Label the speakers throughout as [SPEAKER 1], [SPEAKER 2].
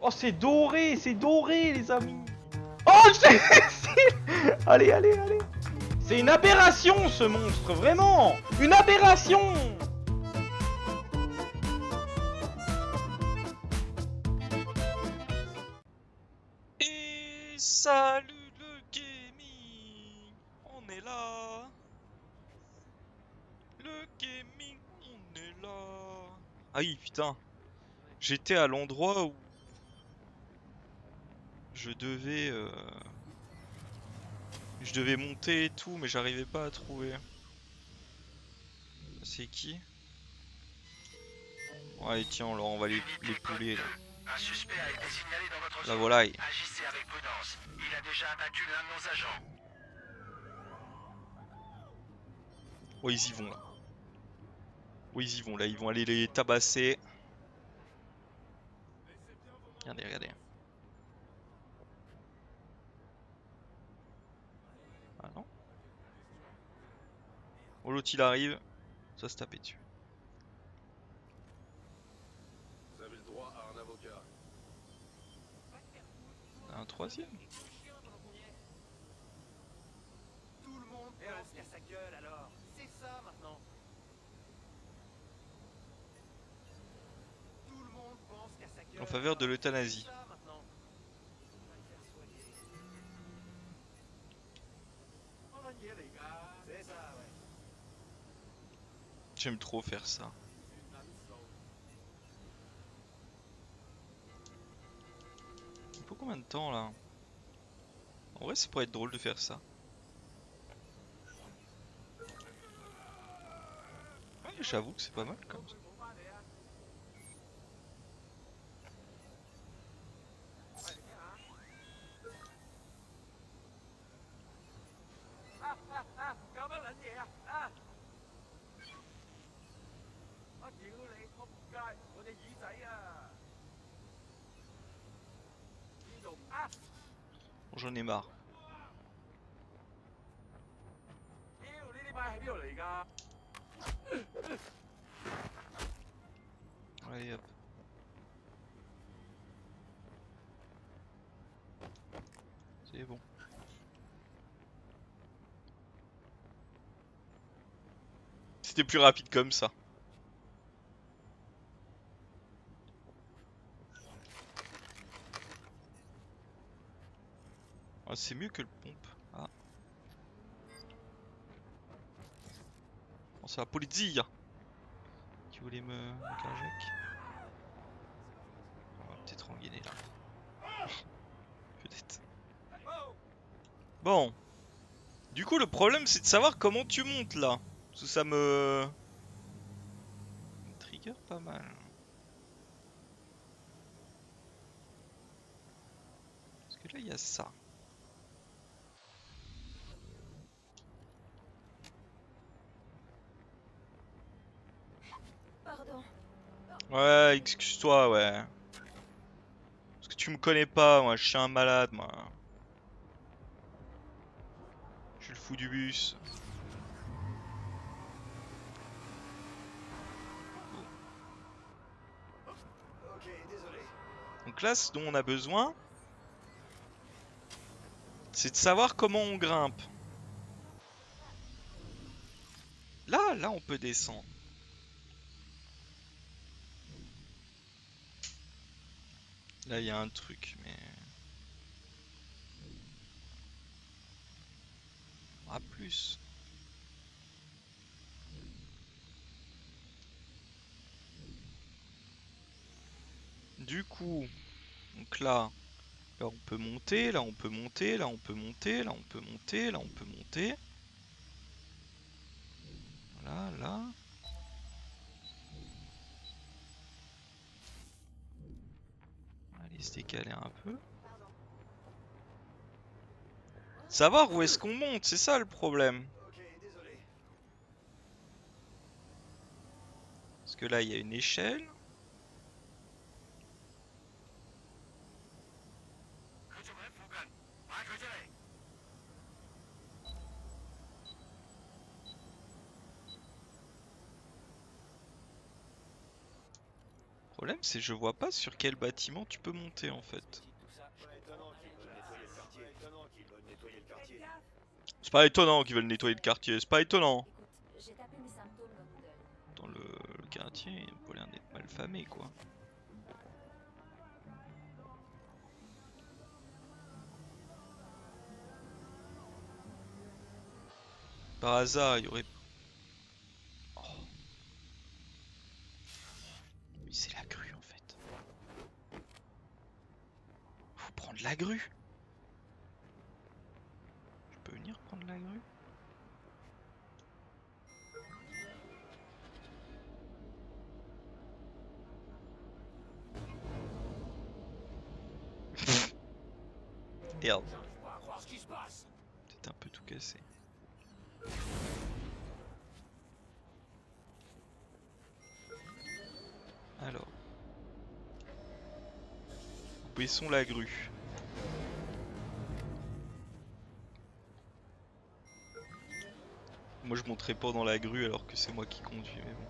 [SPEAKER 1] Oh, c'est doré, les amis. Oh, allez, allez, allez. C'est une aberration, ce monstre, vraiment. Une aberration.
[SPEAKER 2] Et salut le gaming, on est là. Le gaming, on est là. Ah oui, putain. J'étais à l'endroit où je devais, monter et tout, mais j'arrivais pas à trouver. C'est qui? Ouais, tiens, alors on va les pouler là.
[SPEAKER 3] Un suspect a été signalé dans votre
[SPEAKER 2] La
[SPEAKER 3] zone.
[SPEAKER 2] volaille.
[SPEAKER 3] Agissez avec prudence. Il a déjà abattu l'un de nos agents.
[SPEAKER 2] Oh, ils y vont là. Oh, ils y vont là, ils vont aller les tabasser. Regardez, regardez. Ah non? Oh, l'autre il arrive. Ça se taper dessus.
[SPEAKER 4] Vous avez le droit à un avocat.
[SPEAKER 2] Un troisième.
[SPEAKER 3] Tout le monde pense qu'à sa gueule alors. C'est ça maintenant. Tout le monde pense qu'à sa gueule.
[SPEAKER 2] En faveur de l'euthanasie.
[SPEAKER 3] C'est ça maintenant. On va le faire soigner. On va nier les gars. C'est ça, ouais.
[SPEAKER 2] J'aime trop faire ça. Pour combien de temps là? En vrai, ça pourrait être drôle de faire ça. Ouais, j'avoue que c'est pas mal comme ça. Bon, j'en ai marre. Allez hop. C'est bon. C'était plus rapide comme ça. Ah, c'est mieux que le pompe. Ah. Oh, c'est la police qui voulait me carjack. On va peut-être en guider là. Peut-être. Bon. Du coup, le problème, c'est de savoir comment tu montes là. Parce que ça me trigger pas mal. Parce que là, il y a ça.
[SPEAKER 5] Pardon.
[SPEAKER 2] Ouais, excuse-toi, ouais. Parce que tu me connais pas, moi, je suis un malade, moi. Je suis le fou du bus.
[SPEAKER 3] Ok, désolé.
[SPEAKER 2] Donc là, ce dont on a besoin, c'est de savoir comment on grimpe. Là, on peut descendre. Là, il y a un truc, mais... Ah, plus. Du coup, donc là on peut monter, là on peut monter, là on peut monter, là on peut monter, là on peut monter. Voilà, là. Allez se décaler un peu. Savoir où est-ce qu'on monte, c'est ça le problème.
[SPEAKER 3] Ok, désolé.
[SPEAKER 2] Parce que là, il y a une échelle. problème, c'est que je vois pas sur quel bâtiment tu peux monter en fait. C'est pas étonnant qu'ils veulent nettoyer le quartier, c'est pas étonnant.
[SPEAKER 5] Écoute, j'ai tapé mes symptômes
[SPEAKER 2] Dans le quartier, il a pas l'air d'être mal famé quoi. Par hasard, il y aurait... Oh. Oui, c'est la grue en fait. Faut prendre la grue. Je peux venir prendre la grue? Merde. Peut-être un peu tout cassé. Alors. Baissons la grue. Moi je monterai pas dans la grue alors que c'est moi qui conduis, mais bon.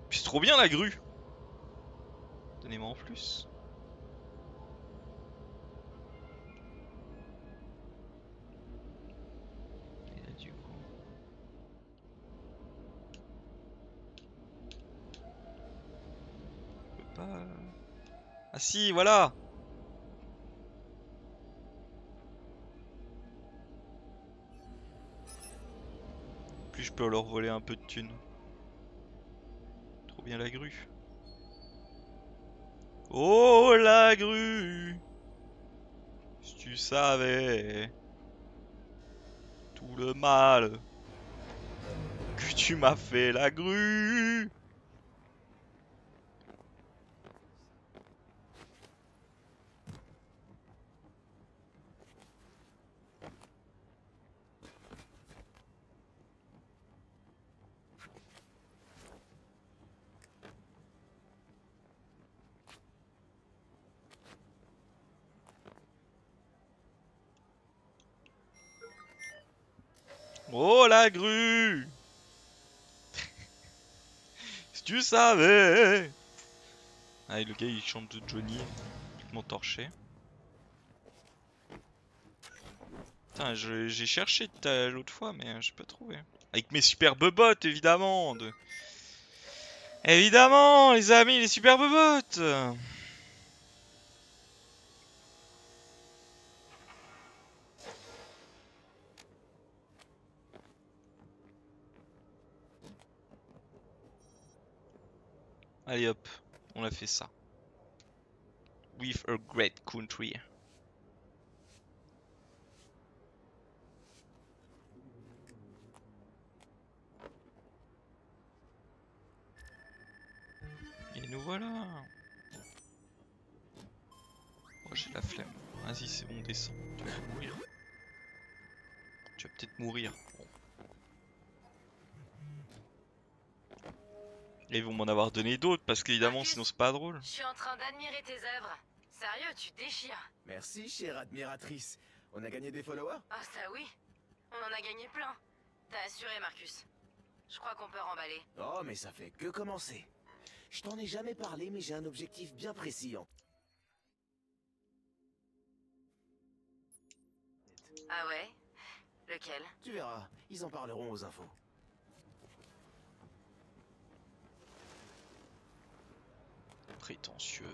[SPEAKER 2] Puis c'est trop bien la grue! Donnez-moi en plus. Et là du coup... Je peux pas... Ah si, voilà! Plus je peux leur voler un peu de thunes. Trop bien la grue. Oh la grue! Si tu savais tout le mal que tu m'as fait la grue! Oh la grue! Si tu savais! Ah, et le gars il chante de Johnny, complètement torché. Putain, j'ai cherché l'autre fois, mais j'ai pas trouvé. Avec mes superbes bottes, évidemment! Évidemment, les amis, les superbes bottes! Allez hop, on a fait ça. With a great country. Et nous voilà. Oh, j'ai la flemme. Vas-y, c'est bon, descends. Tu vas mourir. Tu vas peut-être mourir. Bon. Et ils vont m'en avoir donné d'autres parce qu'évidemment,
[SPEAKER 5] Marcus,
[SPEAKER 2] sinon c'est pas drôle.
[SPEAKER 5] Je suis en train d'admirer tes œuvres. Sérieux, tu déchires.
[SPEAKER 3] Merci, chère admiratrice. On a gagné des followers?
[SPEAKER 5] Ah ça oui, on en a gagné plein. T'as assuré, Marcus. Je crois qu'on peut remballer.
[SPEAKER 3] Oh, mais ça fait que commencer. Je t'en ai jamais parlé, mais j'ai un objectif bien précis en...
[SPEAKER 5] Ah ouais? Lequel?
[SPEAKER 3] Tu verras, ils en parleront aux infos.
[SPEAKER 2] Prétentieux.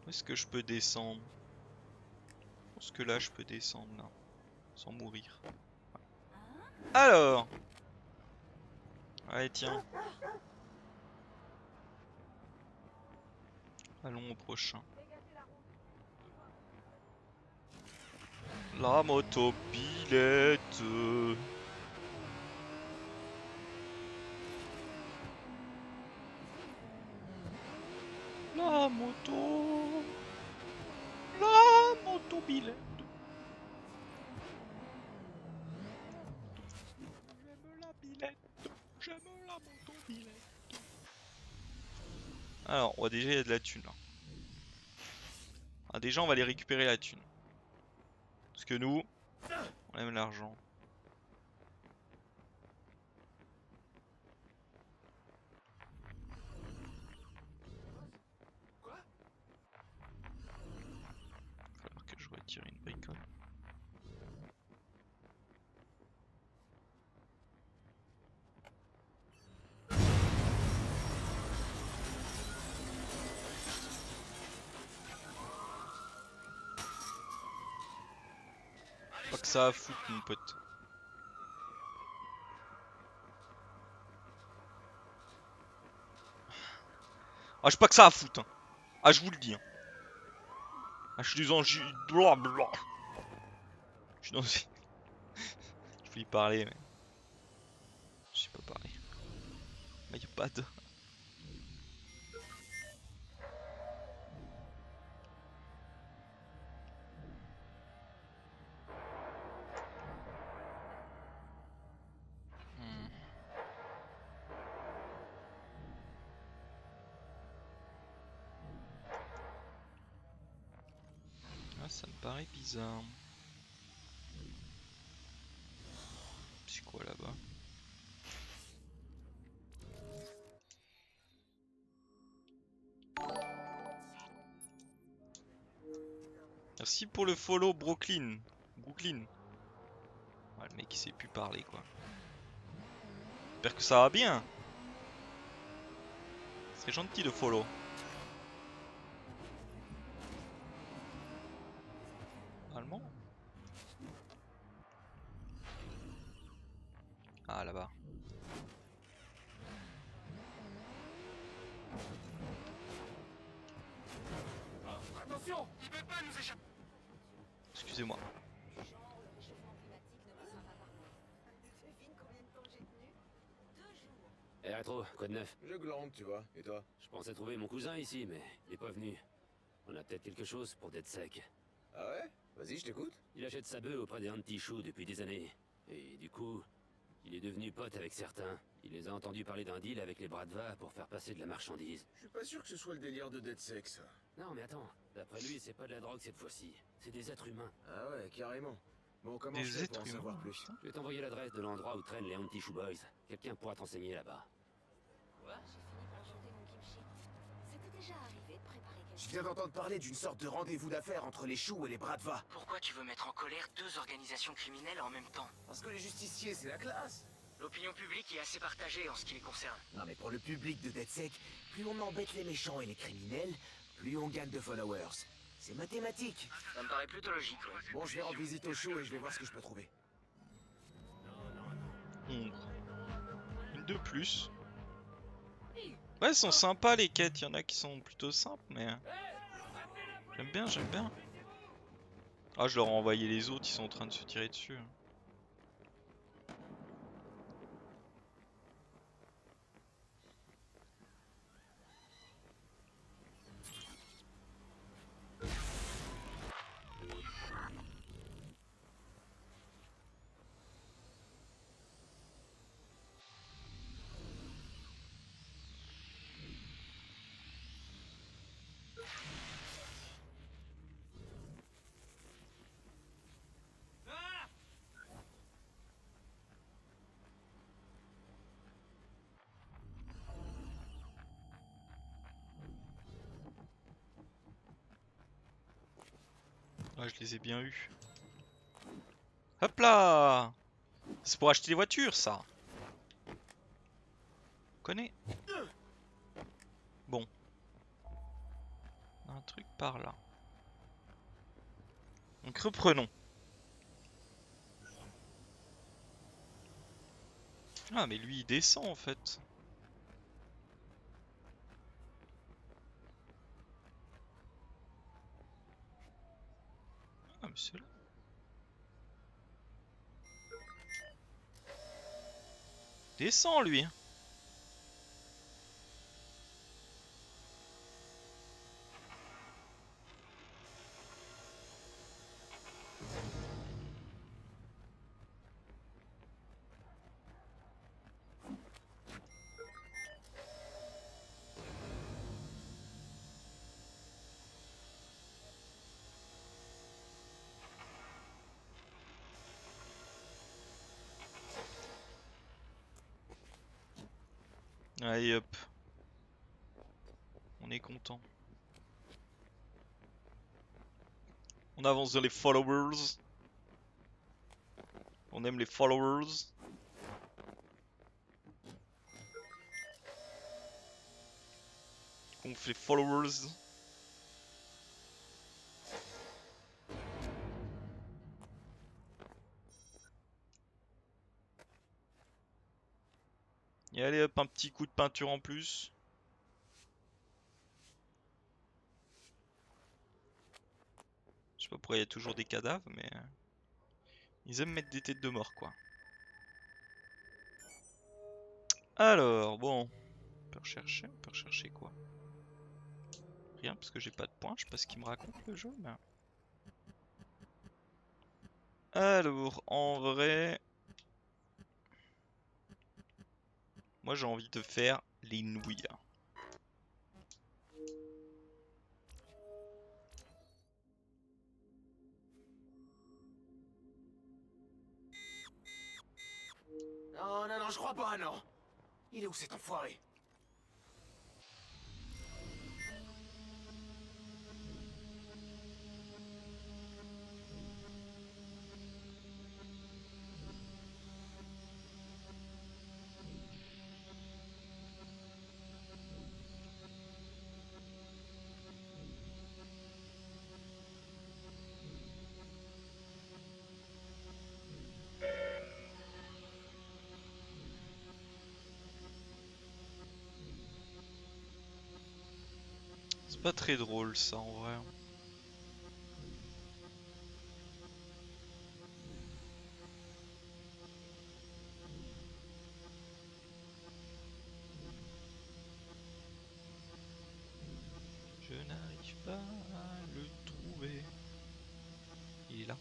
[SPEAKER 2] Où est-ce que je peux descendre? Je pense que là je peux descendre là. Sans mourir. Alors! Allez tiens. Allons au prochain. La motopilette. La moto. La motobilette. J'aime la bilette. Alors, ouais, déjà il y a de la thune là. Ah, déjà on va aller récupérer la thune. Parce que nous, on aime l'argent. Il va falloir que je retire une bricole. Pas que ça a foutre mon pote. Ah, je sais pas que ça à foutre. Hein. Ah, je vous le dis. Hein. Ah, je suis dans. Blablabla. Je suis dans. Je voulais parler, mais. Je sais pas parler. Mais y'a pas de. Ah, ça me paraît bizarre. C'est quoi là-bas? Merci pour le follow Brooklyn. Brooklyn. Ouais, le mec il sait plus parler quoi. J'espère que ça va bien. Ce serait gentil de follow. Allemand? Ah là-bas.
[SPEAKER 3] Attention, il peut pas nous échapper.
[SPEAKER 2] Excusez-moi.
[SPEAKER 6] Eh Rétro, quoi de neuf?
[SPEAKER 4] Je glande, tu vois. Et toi?
[SPEAKER 6] Je pensais trouver mon cousin ici, mais il est pas venu. On a peut-être quelque chose pour DedSec.
[SPEAKER 4] Ah ouais? Vas-y, je t'écoute.
[SPEAKER 6] Il achète sa bœuf auprès des Anti-Choux depuis des années. Et du coup, il est devenu pote avec certains. Il les a entendus parler d'un deal avec les Bradva pour faire passer de la marchandise.
[SPEAKER 4] Je suis pas sûr que ce soit le délire de DedSec, ça.
[SPEAKER 6] Non mais attends, d'après lui, c'est pas de la drogue cette fois-ci. C'est des êtres humains.
[SPEAKER 4] Ah ouais, carrément. Bon, comment
[SPEAKER 2] Des
[SPEAKER 4] je fais
[SPEAKER 2] êtres
[SPEAKER 4] pour en savoir
[SPEAKER 2] humains,
[SPEAKER 4] plus?
[SPEAKER 2] putain.
[SPEAKER 6] Je vais t'envoyer l'adresse de l'endroit où traînent les Anti-Choux Boys. Quelqu'un pourra t'enseigner là-bas.
[SPEAKER 5] J'ai fini par chanter mon kimchi. C'était déjà arrivé de préparer quelque
[SPEAKER 3] Je viens d'entendre parler d'une sorte de rendez-vous d'affaires entre les Choux et les Bradva.
[SPEAKER 7] Pourquoi tu veux mettre en colère deux organisations criminelles en même temps?
[SPEAKER 3] Parce que les justiciers, c'est la classe.
[SPEAKER 7] L'opinion publique est assez partagée en ce qui les concerne.
[SPEAKER 3] Non mais pour le public de DedSec, plus on embête les méchants et les criminels, plus on gagne de followers. C'est mathématique.
[SPEAKER 7] Ça me paraît plutôt logique, ouais.
[SPEAKER 3] Bon, je vais rendre visite aux Choux et je vais voir ce que je peux trouver.
[SPEAKER 2] Une de plus. Ouais, elles sont sympas les quêtes. Il y en a qui sont plutôt simples, mais. J'aime bien, j'aime bien. Ah, je leur ai envoyé les autres, ils sont en train de se tirer dessus. Ah, je les ai bien eus. Hop là! C'est pour acheter des voitures, ça. On connaît. Bon. Un truc par là. Donc reprenons. Ah, mais lui il descend en fait. Ah, mais c'est là. Descend lui. Allez hop. On est content. On avance dans les followers. On aime les followers. On fait followers. Et allez hop, un petit coup de peinture en plus. Je sais pas pourquoi il y a toujours des cadavres, mais ils aiment mettre des têtes de mort, quoi. Alors, bon, on peut rechercher quoi? Rien, parce que j'ai pas de points, je sais pas ce qu'il me raconte le jeu, mais... Alors, en vrai... Moi j'ai envie de faire les nouilles.
[SPEAKER 3] Non, non, non, je crois pas, non. Il est où cet enfoiré?
[SPEAKER 2] C'est pas très drôle ça en vrai. Je n'arrive pas à le trouver. Il est là.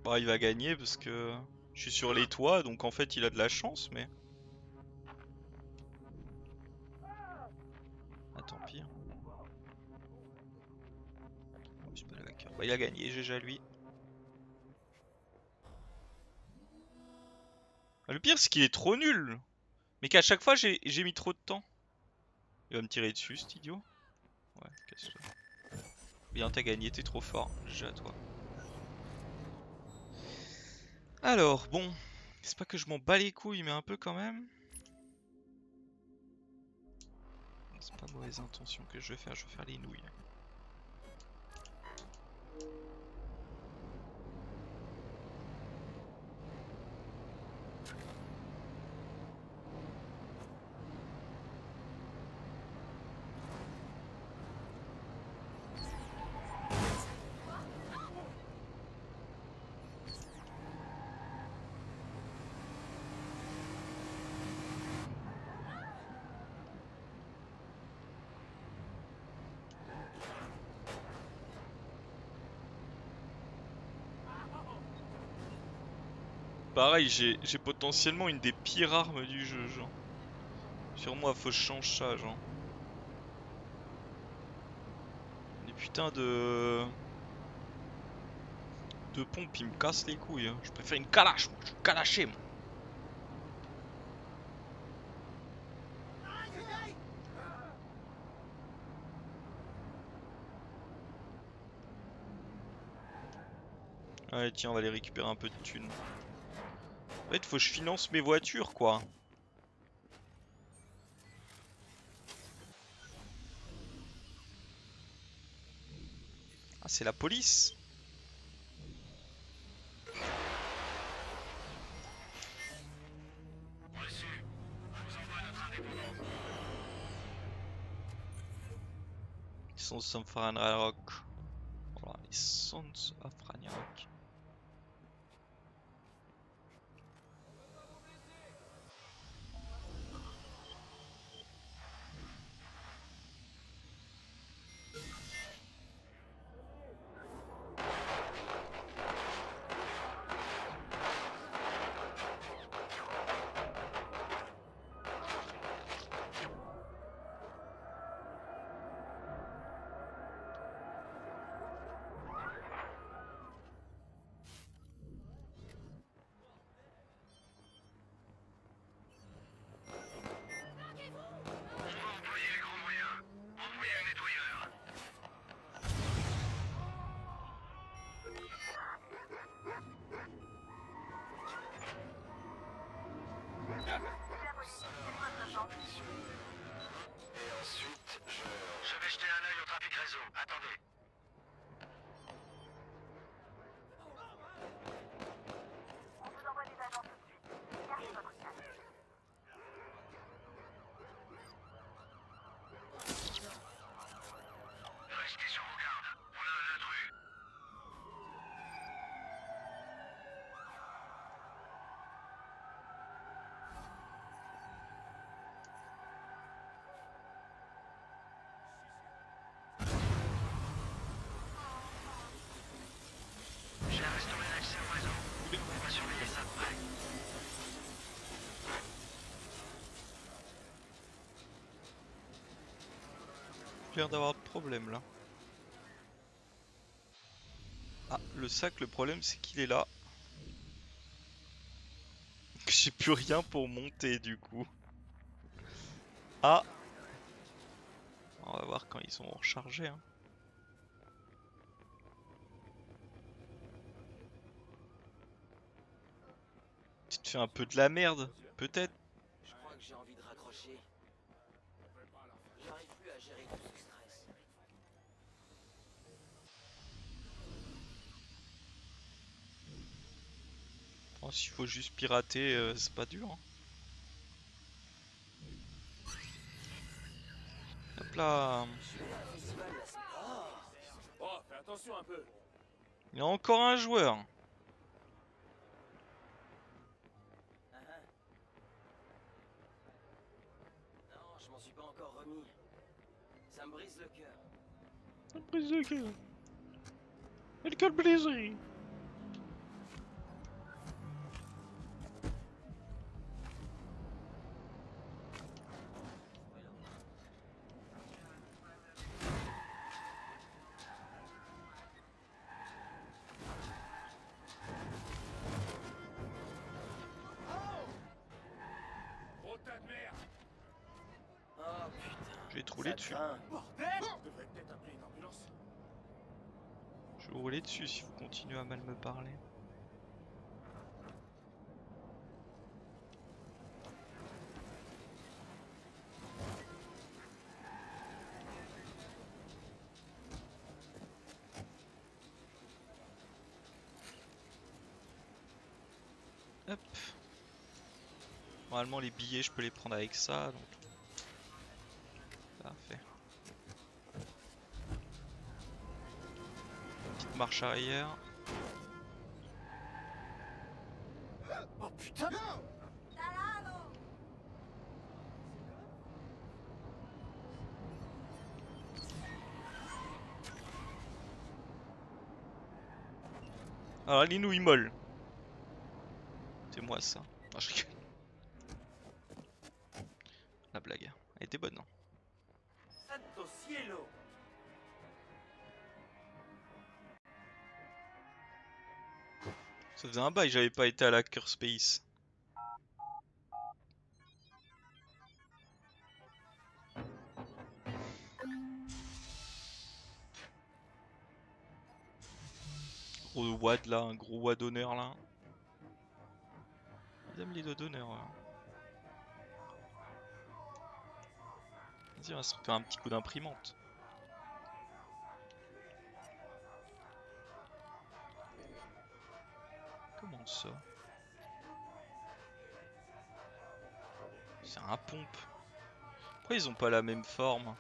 [SPEAKER 2] Bon, il va gagner parce que je suis sur les toits, donc en fait il a de la chance, mais... Ah tant pis. Oh, c'est pas le hacker. Bah, il a gagné, GG à lui. Ah, le pire c'est qu'il est trop nul. Mais qu'à chaque fois j'ai mis trop de temps. Il va me tirer dessus cet idiot. Ouais, casse-toi. Bien, t'as gagné, t'es trop fort. GG à toi. Alors, bon, c'est pas que je m'en bats les couilles, mais un peu quand même. C'est pas mauvaise intention que je vais faire les nouilles. Pareil, j'ai potentiellement une des pires armes du jeu, genre. Sur moi, faut que je change ça, genre. Les putains de pompes, ils me cassent les couilles. Hein. Je préfère une calache, moi. Je suis calaché, moi. Allez, tiens, on va aller récupérer un peu de thunes. En fait, faut que je finance mes voitures, quoi. Ah, c'est la police. Sons of Ragnarok. Voilà, les Sons of Ragnarok.
[SPEAKER 7] Je vais jeter un œil au trafic réseau. Attendez. Restez sur vos gardes. On a un intrus. J'ai restauré l'accès au réseau. On va surveiller ça de près.
[SPEAKER 2] Il a l'air d'avoir de problème là. Ah, le sac, le problème c'est qu'il est là. J'ai plus rien pour monter du coup. Ah! On va voir quand ils sont rechargés. Hein. Tu te fais un peu de la merde, peut-être.
[SPEAKER 3] Je crois que j'ai envie de raccrocher. J'arrive plus à gérer tout ce stress.
[SPEAKER 2] Oh, s'il faut juste pirater, c'est pas dur. Hein. Hop là.
[SPEAKER 6] Oh, fais attention un peu.
[SPEAKER 2] Il y a encore un joueur.
[SPEAKER 3] Non, je m'en suis pas encore remis. Ça me brise le cœur.
[SPEAKER 2] Brise de cœur. Et le cœur brisé.
[SPEAKER 6] Gros tas de merde.
[SPEAKER 3] Oh putain.
[SPEAKER 2] Je vais te rouler
[SPEAKER 3] Ça
[SPEAKER 2] dessus.
[SPEAKER 3] craint.
[SPEAKER 6] Bordel. Je devrais peut-être appeler une ambulance.
[SPEAKER 2] Je vais vous rouler dessus si vous continuez à mal me parler. Hop. Normalement les billets je peux les prendre avec ça donc. Parfait. Petite marche arrière.
[SPEAKER 3] Oh putain.
[SPEAKER 2] Alors les nouilles molles. C'est moi ça. Non, je rigole. La blague. Elle était bonne non?
[SPEAKER 3] Santo cielo.
[SPEAKER 2] Ça faisait un bail, j'avais pas été à la Hacker Space. Gros WAD là, un gros WAD d'honneur là. Ils aiment les doigts d'honneur. Là. Vas-y, on va se faire un petit coup d'imprimante. Comment ça? C'est un pompe. Pourquoi ils ont pas la même forme? Moi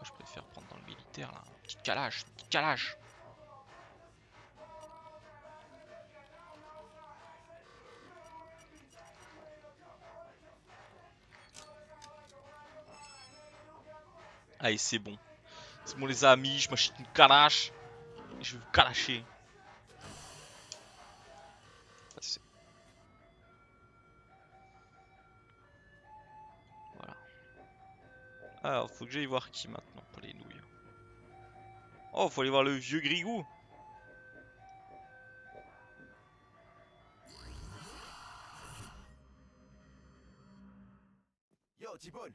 [SPEAKER 2] je préfère prendre dans le militaire là. Petite calache, petite calache. Allez, c'est bon. C'est bon les amis, je m'achète une calache. Et je vais vous calacher. Voilà. Alors, faut que j'aille voir qui maintenant pour les nouilles. Oh, faut aller voir le vieux Grigou.
[SPEAKER 3] Yo, T-Bone.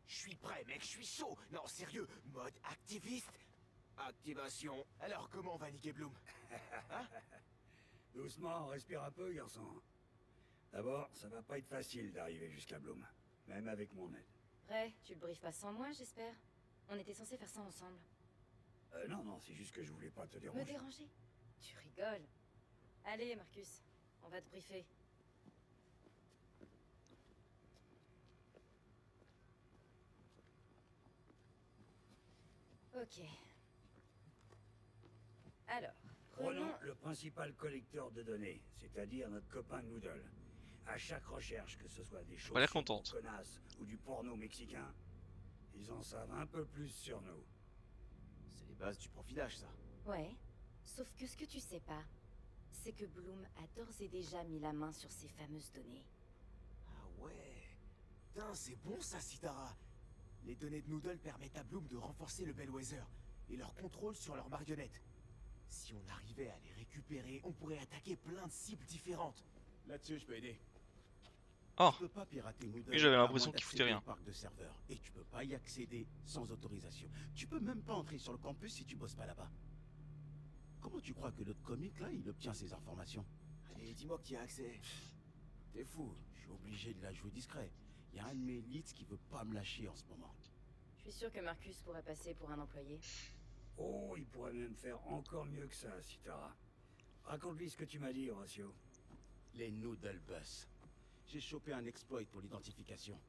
[SPEAKER 3] Je suis prêt, mec, je suis chaud. Non, sérieux, mode activiste. Activation. Alors, comment on va niquer Bloom?
[SPEAKER 8] Doucement, respire un peu, garçon. D'abord, ça va pas être facile d'arriver jusqu'à Bloom, même avec mon aide.
[SPEAKER 5] Ray, tu le briefes pas sans moi, j'espère. On était censés faire ça ensemble.
[SPEAKER 8] Non, c'est juste que je voulais pas te
[SPEAKER 5] Me
[SPEAKER 8] déranger.
[SPEAKER 5] déranger? Tu rigoles. Allez, Marcus, on va te briefer. Ok. Alors,
[SPEAKER 8] Prenons le principal collecteur de données, c'est-à-dire notre copain Noodle. À chaque recherche, que ce soit des choses
[SPEAKER 2] pas l'air contente.
[SPEAKER 8] connasses ou du porno mexicain, ils en savent un peu plus sur nous.
[SPEAKER 3] C'est les bases du profilage, ça.
[SPEAKER 5] Ouais. Sauf que ce que tu sais pas, c'est que Bloom a d'ores et déjà mis la main sur ces fameuses données.
[SPEAKER 3] Ah ouais. Putain, c'est bon ça, Sitara. Les données de Noodle permettent à Bloom de renforcer le Bellwether et leur contrôle sur leurs marionnettes. Si on arrivait à les récupérer, on pourrait attaquer plein de cibles différentes. Là-dessus, je peux aider.
[SPEAKER 2] Oh,
[SPEAKER 3] Tu peux pas pirater Noodle.
[SPEAKER 2] oui, j'avais
[SPEAKER 3] à
[SPEAKER 2] l'impression
[SPEAKER 3] moins
[SPEAKER 2] qu'il foutait
[SPEAKER 3] d'accéder
[SPEAKER 2] rien.
[SPEAKER 3] au parc de serveurs. Et tu peux pas y accéder sans autorisation. Tu peux même pas entrer sur le campus si tu bosses pas là-bas. Comment tu crois que l'autre comique là, il obtient ces informations? Allez, dis-moi que tu y as accès. T'es fou, je suis obligé de la jouer discret. Y a un de mes leads qui veut pas me lâcher en ce moment.
[SPEAKER 5] Je suis sûr que Marcus pourrait passer pour un employé.
[SPEAKER 8] Oh, il pourrait même faire encore mieux que ça, Sitara. Raconte-lui ce que tu m'as dit, Horatio.
[SPEAKER 3] Les Noodle Bus. J'ai chopé un exploit pour l'identification.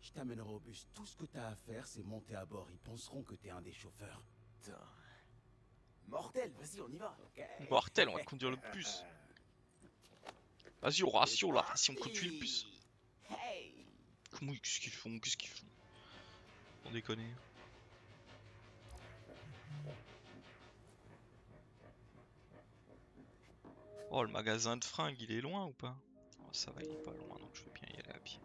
[SPEAKER 3] Je t'amènerai au bus. Tout ce que t'as à faire, c'est monter à bord. Ils penseront que t'es un des chauffeurs. Putain. Mortel, vas-y, on y va.
[SPEAKER 2] Mortel, on va conduire le bus. Vas-y, Horatio là, si on conduit le bus.
[SPEAKER 3] Hey.
[SPEAKER 2] Comment qu'est-ce qu'ils font? Qu'est-ce qu'ils font? On déconne. Oh, le magasin de fringues, il est loin ou pas? Oh, ça va, il est pas loin, donc je vais bien y aller à pied.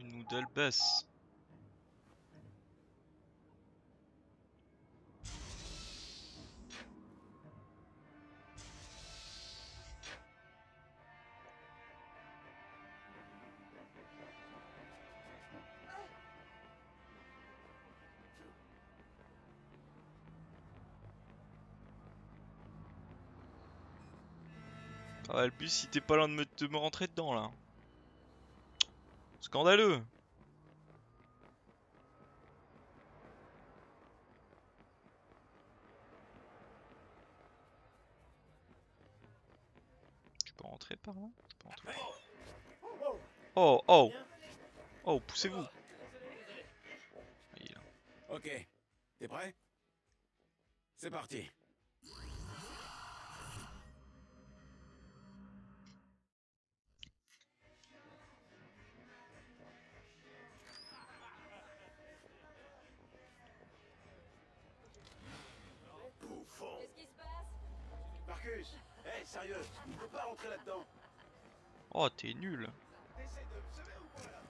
[SPEAKER 2] Une noodle bus. Ah ouais, le bus, il était pas loin de me rentrer dedans là. Scandaleux. Je peux rentrer par là? Je peux rentrer par là. Oh, oh. Oh, poussez-vous. Ah, il est là.
[SPEAKER 3] Ok. T'es prêt? C'est parti. Bouffon.
[SPEAKER 5] Qu'est-ce qui se passe?
[SPEAKER 3] Marcus, hey, sérieux, on peut pas rentrer là-dedans.
[SPEAKER 2] Oh, t'es nul.
[SPEAKER 3] T'essaies de me semer ou quoi là?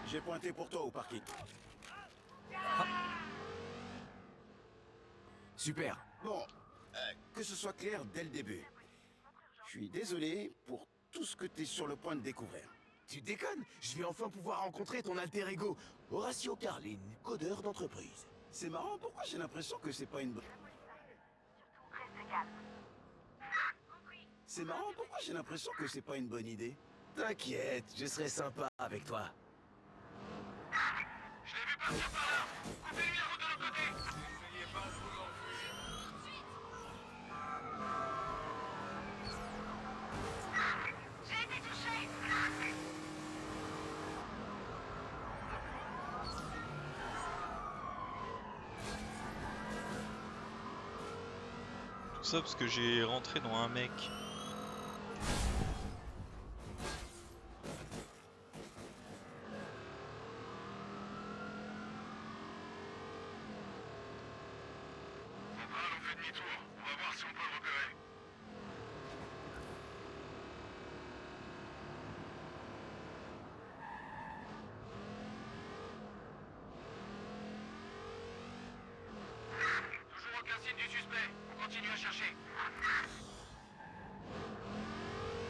[SPEAKER 3] J'ai pointé pour toi au parking. Super. Bon, que ce soit clair dès le début. suis désolé pour tout ce que t'es sur le point de découvrir.
[SPEAKER 4] Tu déconnes? Je vais enfin pouvoir rencontrer ton alter ego, Horacio Carlin, codeur d'entreprise.
[SPEAKER 3] C'est marrant, pourquoi j'ai l'impression que c'est pas une bonne... C'est marrant, pourquoi j'ai l'impression que c'est pas une bonne idée?
[SPEAKER 4] T'inquiète, je serai sympa avec toi.
[SPEAKER 2] Tout ça parce que j'ai rentré dans un mec.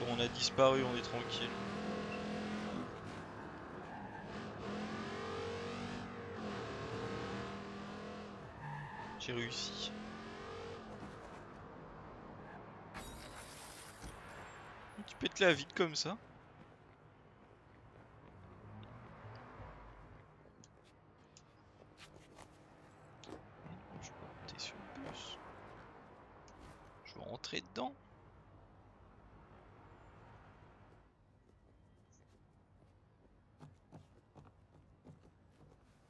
[SPEAKER 2] Bon, on a disparu, on est tranquille. J'ai réussi. Tu pètes la vide comme ça. Je peux monter sur le bus. Je veux rentrer dedans.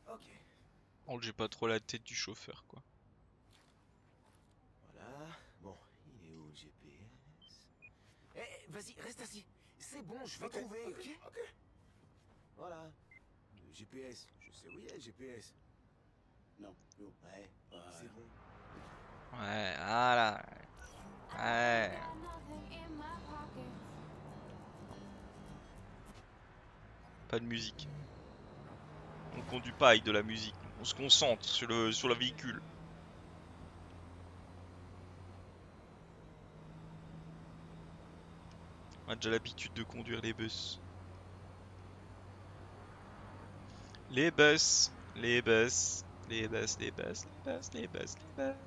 [SPEAKER 4] Ok,
[SPEAKER 2] Oh, j'ai pas trop la tête du chauffeur, quoi.
[SPEAKER 4] voilà. Bon, il est où le GPS? Eh, vas-y, reste assis. C'est bon, je vais trouver, ok? Voilà. Le GPS, je sais où il est le GPS.
[SPEAKER 3] Non, non.
[SPEAKER 4] Ouais, c'est bon.
[SPEAKER 2] Ouais, voilà. Ouais. Pas de musique. On conduit pas avec de la musique. On se concentre sur le véhicule. On a déjà l'habitude de conduire les bus. Les bus, les bus, les bus, les bus, les bus, les bus, les bus.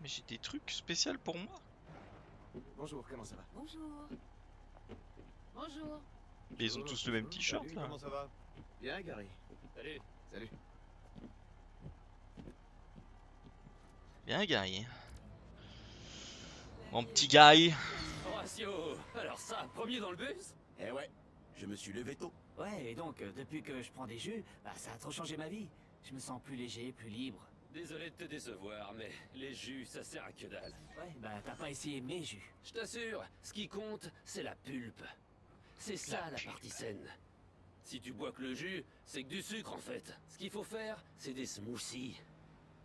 [SPEAKER 2] Mais j'ai des trucs spéciaux pour moi.
[SPEAKER 4] Bonjour, comment ça va?
[SPEAKER 5] Bonjour. Bonjour.
[SPEAKER 2] Mais ils ont tous le même t-shirt
[SPEAKER 4] Salut,
[SPEAKER 2] là.
[SPEAKER 4] comment ça va? Bien, Gary.
[SPEAKER 6] Salut.
[SPEAKER 4] Salut.
[SPEAKER 2] Bien, Guy. Mon petit Guy.
[SPEAKER 6] Horacio, alors ça, premier dans le bus?
[SPEAKER 3] Eh ouais, je me suis levé tôt.
[SPEAKER 9] Ouais, et donc, depuis que je prends des jus, bah, ça a trop changé ma vie. Je me sens plus léger, plus libre.
[SPEAKER 6] Désolé de te décevoir, mais les jus, ça sert à que dalle.
[SPEAKER 9] Ouais, bah t'as pas essayé mes jus.
[SPEAKER 6] Je t'assure, ce qui compte, c'est la pulpe. C'est ça la partie saine. Si tu bois que le jus, c'est que du sucre en fait. Ce qu'il faut faire, c'est des smoothies.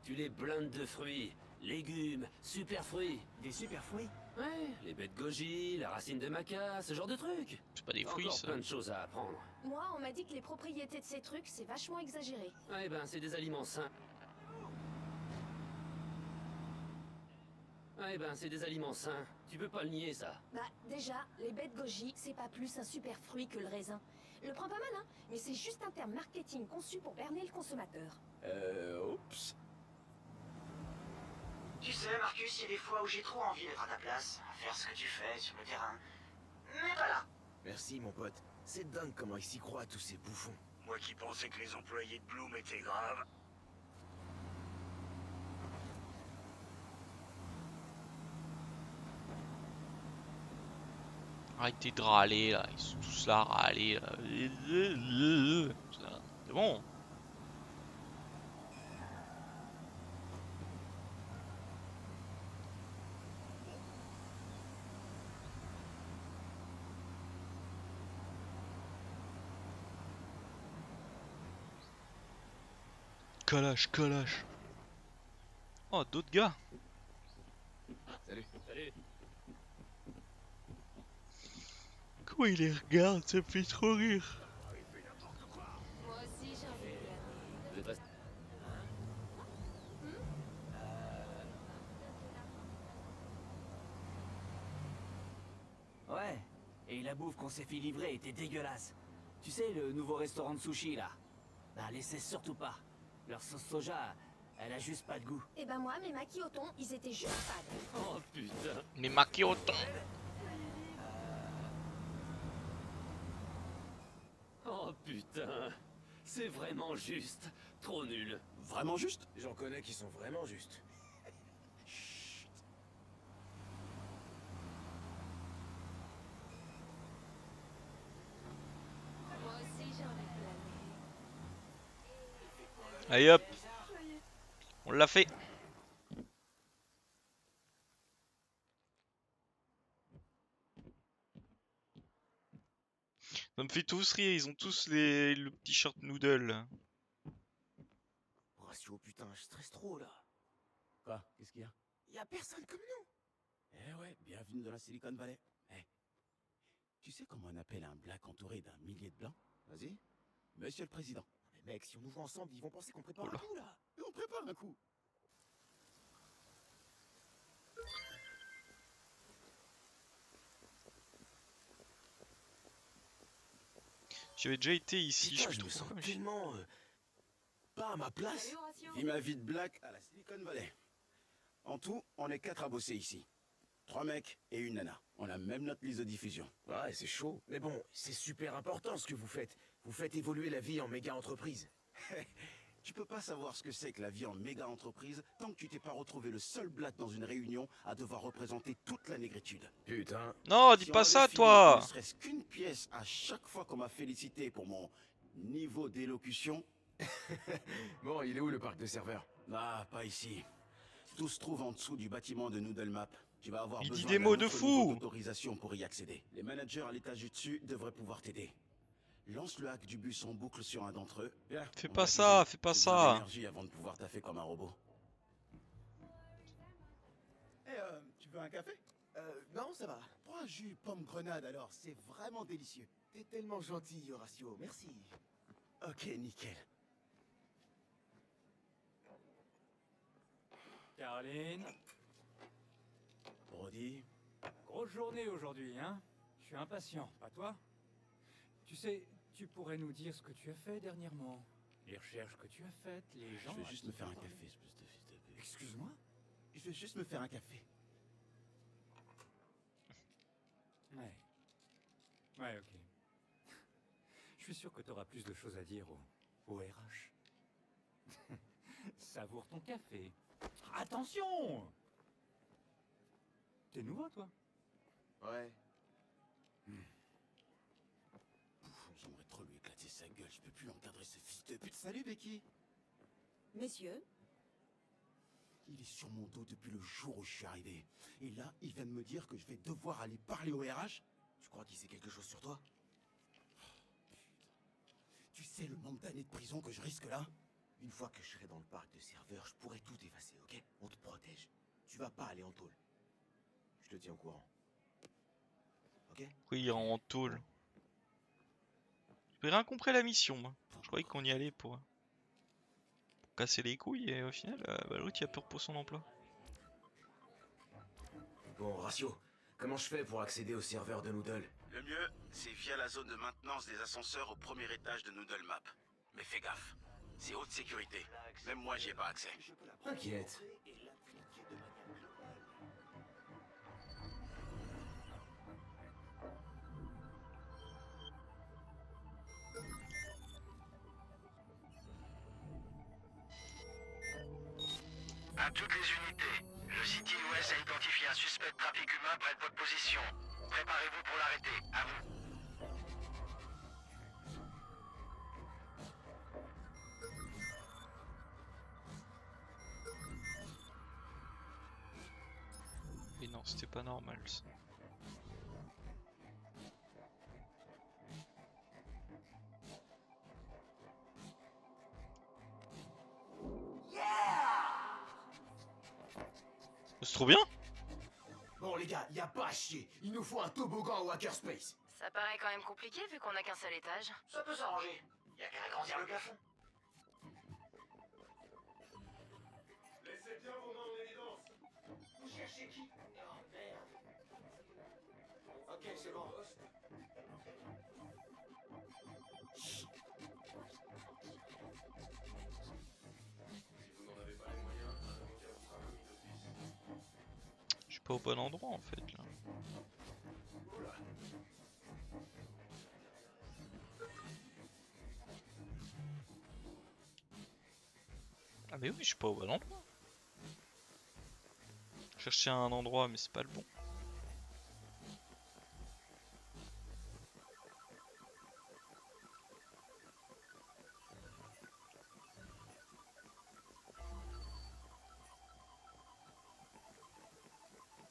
[SPEAKER 6] Tu les blindes de fruits, légumes, super fruits.
[SPEAKER 9] Des super fruits.
[SPEAKER 6] Ouais, les baies de goji, la racine de maca, ce genre de trucs.
[SPEAKER 2] C'est pas des fruits
[SPEAKER 6] Encore
[SPEAKER 2] ça.
[SPEAKER 6] plein de choses à apprendre.
[SPEAKER 5] Moi, on m'a dit que les propriétés de ces trucs, c'est vachement exagéré.
[SPEAKER 6] Ouais, ben c'est des aliments sains. Ouais, ben c'est des aliments sains. Tu peux pas le nier ça.
[SPEAKER 5] Bah, déjà, les baies de goji, c'est pas plus un super fruit que le raisin. Le prends pas mal, hein, mais c'est juste un terme marketing conçu pour berner le consommateur.
[SPEAKER 4] Oups.
[SPEAKER 7] Tu sais, Marcus, il y a des fois où j'ai trop envie d'être à ta place, à faire ce que tu fais sur le terrain. Mais pas là.
[SPEAKER 4] Merci, mon pote. C'est dingue comment ils s'y croient, tous ces bouffons.
[SPEAKER 8] Moi qui pensais que les employés de Bloom étaient graves.
[SPEAKER 2] Arrêtez de râler là. Ils sont tous là à râler là. C'est bon. Kalash, Kalash. Oh, d'autres gars.
[SPEAKER 4] Salut.
[SPEAKER 6] Salut.
[SPEAKER 2] Comment il les regarde, ça me fait trop rire.
[SPEAKER 5] Moi aussi, j'ai envie de
[SPEAKER 6] Vous êtes resté-
[SPEAKER 9] mais la bouffe qu'on s'est fait livrer était dégueulasse. Tu sais, le nouveau restaurant de sushi, là. Bah, laissez surtout pas. Leur sauce soja, elle a juste pas de goût.
[SPEAKER 5] Et ben moi, mes maquis au thon, ils étaient juste fades.
[SPEAKER 6] Oh putain.
[SPEAKER 2] Mais marqué autant.
[SPEAKER 6] Oh putain. C'est vraiment juste. Trop nul.
[SPEAKER 3] Vraiment juste?
[SPEAKER 4] J'en connais qui sont vraiment justes.
[SPEAKER 5] Moi aussi, j'ai envie de planer.
[SPEAKER 2] Allez hop. On l'a fait. Ça me fait tous rire, ils ont tous le petit shirt noodle. Là.
[SPEAKER 4] Ratio, putain, je stresse trop là.
[SPEAKER 3] Quoi? Qu'est-ce qu'il y a?
[SPEAKER 4] Y a personne comme nous.
[SPEAKER 3] Eh ouais, bienvenue dans la Silicon Valley. Eh, tu sais comment on appelle un black entouré d'un millier de blancs?
[SPEAKER 4] Vas-y.
[SPEAKER 3] Monsieur le Président.
[SPEAKER 4] Mais mec, si on nous voit ensemble, ils vont penser qu'on prépare
[SPEAKER 2] Oula.
[SPEAKER 4] un coup là.
[SPEAKER 3] Et on prépare un coup.
[SPEAKER 2] J'avais déjà été ici,
[SPEAKER 4] Putain,
[SPEAKER 2] je
[SPEAKER 4] je
[SPEAKER 2] me
[SPEAKER 4] me
[SPEAKER 2] trouve
[SPEAKER 4] sens
[SPEAKER 2] pas
[SPEAKER 4] tellement... pas à ma place.
[SPEAKER 5] Salut Horatio.
[SPEAKER 3] Vis ma vie de black à la Silicon Valley. En tout, on est 4 à bosser ici. 3 mecs et une nana. On a même notre liste de diffusion.
[SPEAKER 4] Ouais, c'est chaud. Mais bon, c'est super important ce que vous faites. Vous faites évoluer la vie en méga entreprise.
[SPEAKER 3] Tu peux pas savoir ce que c'est que la vie en méga entreprise tant que tu t'es pas retrouvé le seul black dans une réunion à devoir représenter toute la négritude.
[SPEAKER 4] Putain.
[SPEAKER 2] Non, dis
[SPEAKER 3] Si on
[SPEAKER 2] pas
[SPEAKER 3] avait
[SPEAKER 2] ça,
[SPEAKER 3] filé
[SPEAKER 2] toi.
[SPEAKER 3] Ne serait-ce qu'une pièce à chaque fois qu'on m'a félicité pour mon niveau d'élocution.
[SPEAKER 4] Bon, il est où le parc de serveurs?
[SPEAKER 3] Ah, pas ici. Tout se trouve en dessous du bâtiment de Noodle Map. Tu vas avoir
[SPEAKER 2] Il dit
[SPEAKER 3] besoin
[SPEAKER 2] des
[SPEAKER 3] d'un
[SPEAKER 2] mots de
[SPEAKER 3] autre
[SPEAKER 2] fou.
[SPEAKER 3] niveau d'autorisation pour y accéder. Les managers à l'étage du dessus devraient pouvoir t'aider. Lance le hack du bus en boucle sur un d'entre eux. Bien,
[SPEAKER 2] Fais
[SPEAKER 3] on
[SPEAKER 2] pas
[SPEAKER 3] va
[SPEAKER 2] ça,
[SPEAKER 3] t'aider.
[SPEAKER 2] fais pas
[SPEAKER 3] J'ai besoin
[SPEAKER 2] ça.
[SPEAKER 3] d'énergie avant de pouvoir taffer comme un robot. Tu veux un café?
[SPEAKER 4] Non, ça va.
[SPEAKER 3] Prends un jus pomme grenade alors, c'est vraiment délicieux.
[SPEAKER 4] T'es tellement gentil, Horatio. Merci.
[SPEAKER 3] Ok, nickel.
[SPEAKER 10] Caroline,
[SPEAKER 3] Brody,
[SPEAKER 10] grosse journée aujourd'hui, hein? Je suis impatient, pas toi? Tu sais, tu pourrais nous dire ce que tu as fait dernièrement. Les recherches que tu as faites, les gens...
[SPEAKER 3] je vais
[SPEAKER 10] à
[SPEAKER 3] juste
[SPEAKER 10] qui
[SPEAKER 3] me
[SPEAKER 10] tu
[SPEAKER 3] faire un
[SPEAKER 10] parlais.
[SPEAKER 3] café, espèce de fils de pute.
[SPEAKER 10] Excuse-moi?
[SPEAKER 3] Je vais juste me faire un café.
[SPEAKER 10] Ouais. Ouais, ok. Je suis sûr que tu auras plus de choses à dire au RH. Savoure ton café. Attention! T'es nouveau, toi?
[SPEAKER 4] Ouais.
[SPEAKER 3] J'aimerais trop lui éclater sa gueule, je peux plus l'encadrer ce fils de pute. Salut Becky.
[SPEAKER 5] Messieurs,
[SPEAKER 3] Il est sur mon dos depuis le jour où je suis arrivé. Et là, il vient de me dire que je vais devoir aller parler au RH.
[SPEAKER 4] Tu crois qu'il sait quelque chose sur toi?
[SPEAKER 3] Tu sais le nombre d'années de prison que je risque là?
[SPEAKER 4] Une fois que je serai dans le parc de serveurs, je pourrai tout effacer, ok? On te protège. Tu vas pas aller en tôle. Je te tiens au courant. Ok?
[SPEAKER 2] Oui, en tôle. J'ai rien compris à la mission, moi. Je croyais qu'on y allait pour casser les couilles et au final, bah, l'autre il a peur pour son emploi.
[SPEAKER 4] Bon, Horatio, comment je fais pour accéder au serveur de Noodle?
[SPEAKER 3] Le mieux, c'est via la zone de maintenance des ascenseurs au premier étage de Noodle Map. Mais fais gaffe, c'est haute sécurité. Même moi, j'y ai pas accès.
[SPEAKER 4] T'inquiète.
[SPEAKER 7] À toutes les unités, le City US a identifié un suspect de trafic humain près de votre position. Préparez-vous pour l'arrêter. À vous.
[SPEAKER 2] Et non, c'était pas normal ça. C'est trop bien.
[SPEAKER 4] Bon, les gars, y a pas à chier. Il nous faut un toboggan au Hackerspace.
[SPEAKER 5] ça paraît quand même compliqué vu qu'on a qu'un seul étage.
[SPEAKER 7] Ça peut s'arranger. Y a qu'à agrandir le plafond.
[SPEAKER 4] Laissez bien vos mains en évidence.
[SPEAKER 7] Vous cherchez qui? Oh merde.
[SPEAKER 4] Ok, c'est bon.
[SPEAKER 2] pas au bon endroit en fait là. Ah mais oui, je suis pas au bon endroit. Je cherchais un endroit mais c'est pas le bon.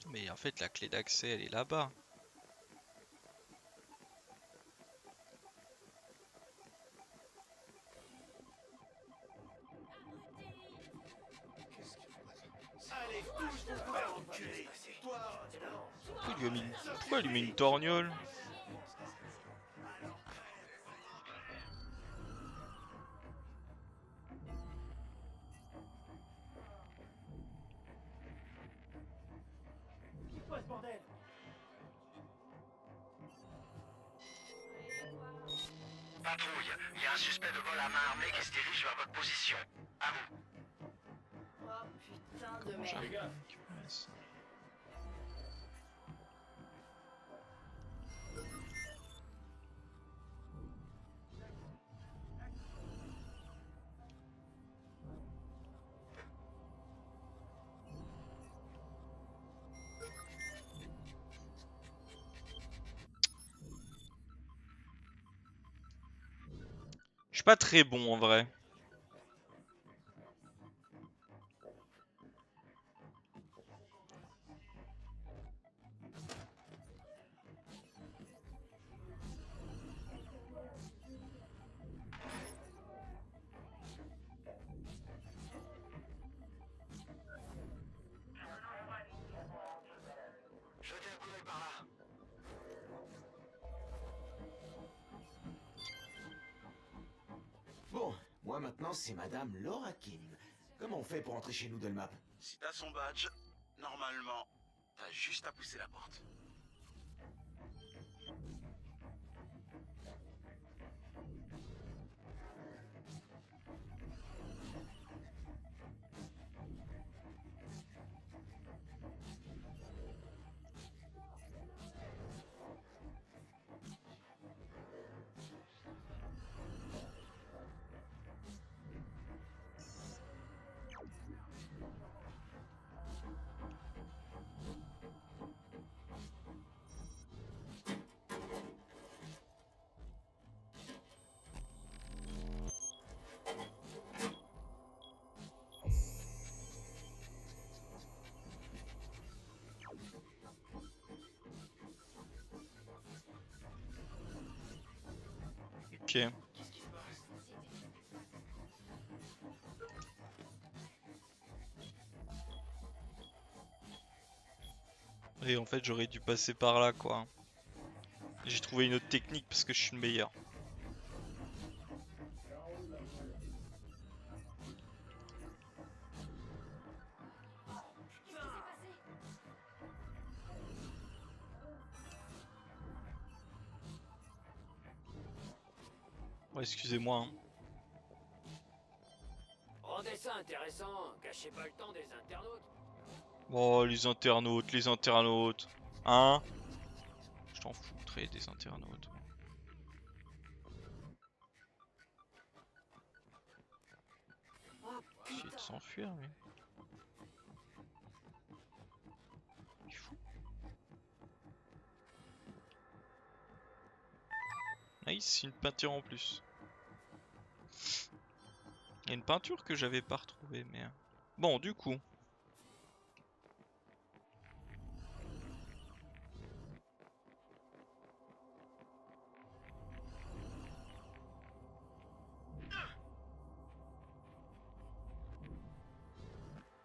[SPEAKER 2] Mais en fait la clé d'accès elle est là-bas.
[SPEAKER 4] Allez, touche ton père, enculé. Toi,
[SPEAKER 2] Pourquoi il lui met une torgnole?
[SPEAKER 9] C'est quoi ce bordel?
[SPEAKER 7] Patrouille, il y a un suspect de vol à main armée qui se dirige vers votre position. À vous.
[SPEAKER 5] Oh putain de
[SPEAKER 2] Comment
[SPEAKER 5] merde.
[SPEAKER 2] j'arrive? Je suis pas très bon en vrai.
[SPEAKER 7] Jetez un coup d'œil par là.
[SPEAKER 4] Bon, moi maintenant c'est Madame Laura Kim. Comment on fait pour entrer chez Noodlemap?
[SPEAKER 3] Si t'as son badge, normalement, t'as juste à pousser la porte.
[SPEAKER 2] Ok. Et en fait j'aurais dû passer par là quoi. J'ai trouvé une autre technique parce que je suis le meilleur. Ouais, excusez-moi. Hein.
[SPEAKER 6] Rendez ça intéressant, gâchez pas le temps des internautes.
[SPEAKER 2] Oh les internautes. Hein? Je t'en foutrais des internautes. Essayer de s'enfuir lui. Il est fou. Nice, une peinture en plus. Il y a une peinture que j'avais pas retrouvée mais... Bon du coup.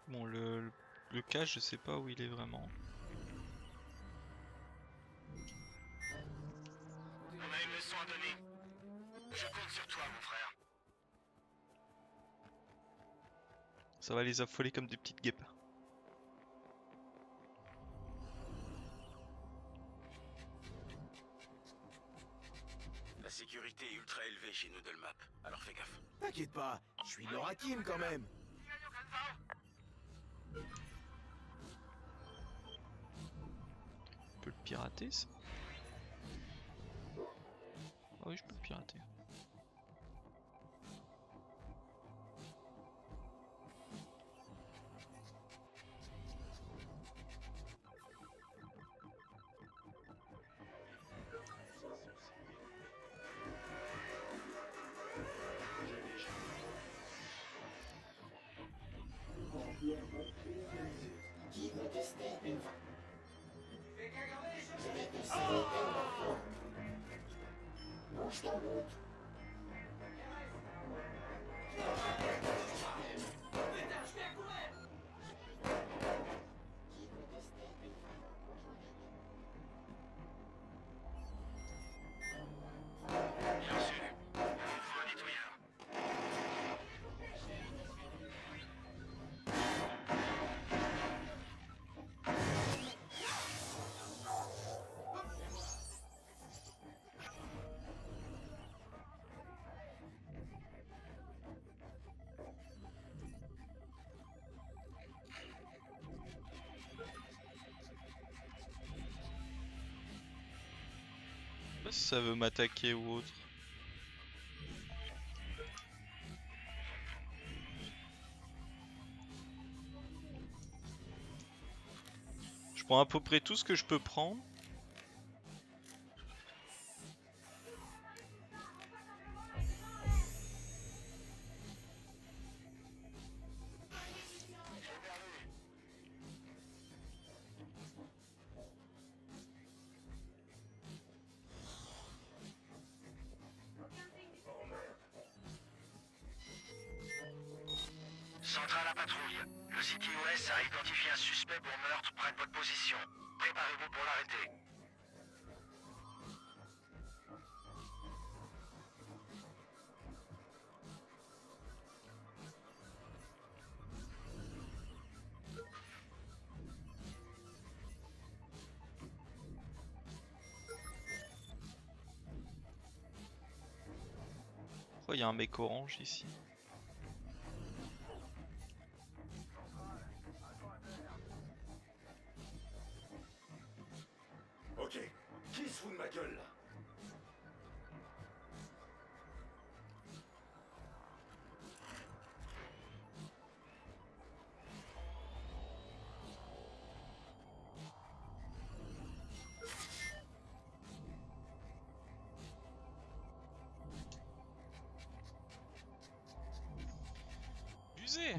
[SPEAKER 2] Bon le cache je sais pas où il est vraiment.
[SPEAKER 7] On a une leçon à donner. Je compte sur toi, mon frère.
[SPEAKER 2] Ça va les affoler comme des petites guêpes.
[SPEAKER 3] La sécurité est ultra élevée chez Noodlemap, alors fais gaffe.
[SPEAKER 4] T'inquiète pas, je suis Laura Kim quand même.
[SPEAKER 2] pirater ça? Ah oui, je peux le pirater. Je sais pas si ça veut m'attaquer ou autre. Je prends à peu près tout ce que je peux prendre.
[SPEAKER 7] Centrale à patrouille. Le City OS a identifié un suspect pour meurtre près de votre position. Préparez-vous pour l'arrêter.
[SPEAKER 2] Pourquoi il y a un mec orange ici?
[SPEAKER 4] Ok, qui se fout de ma gueule là?
[SPEAKER 2] Abusé.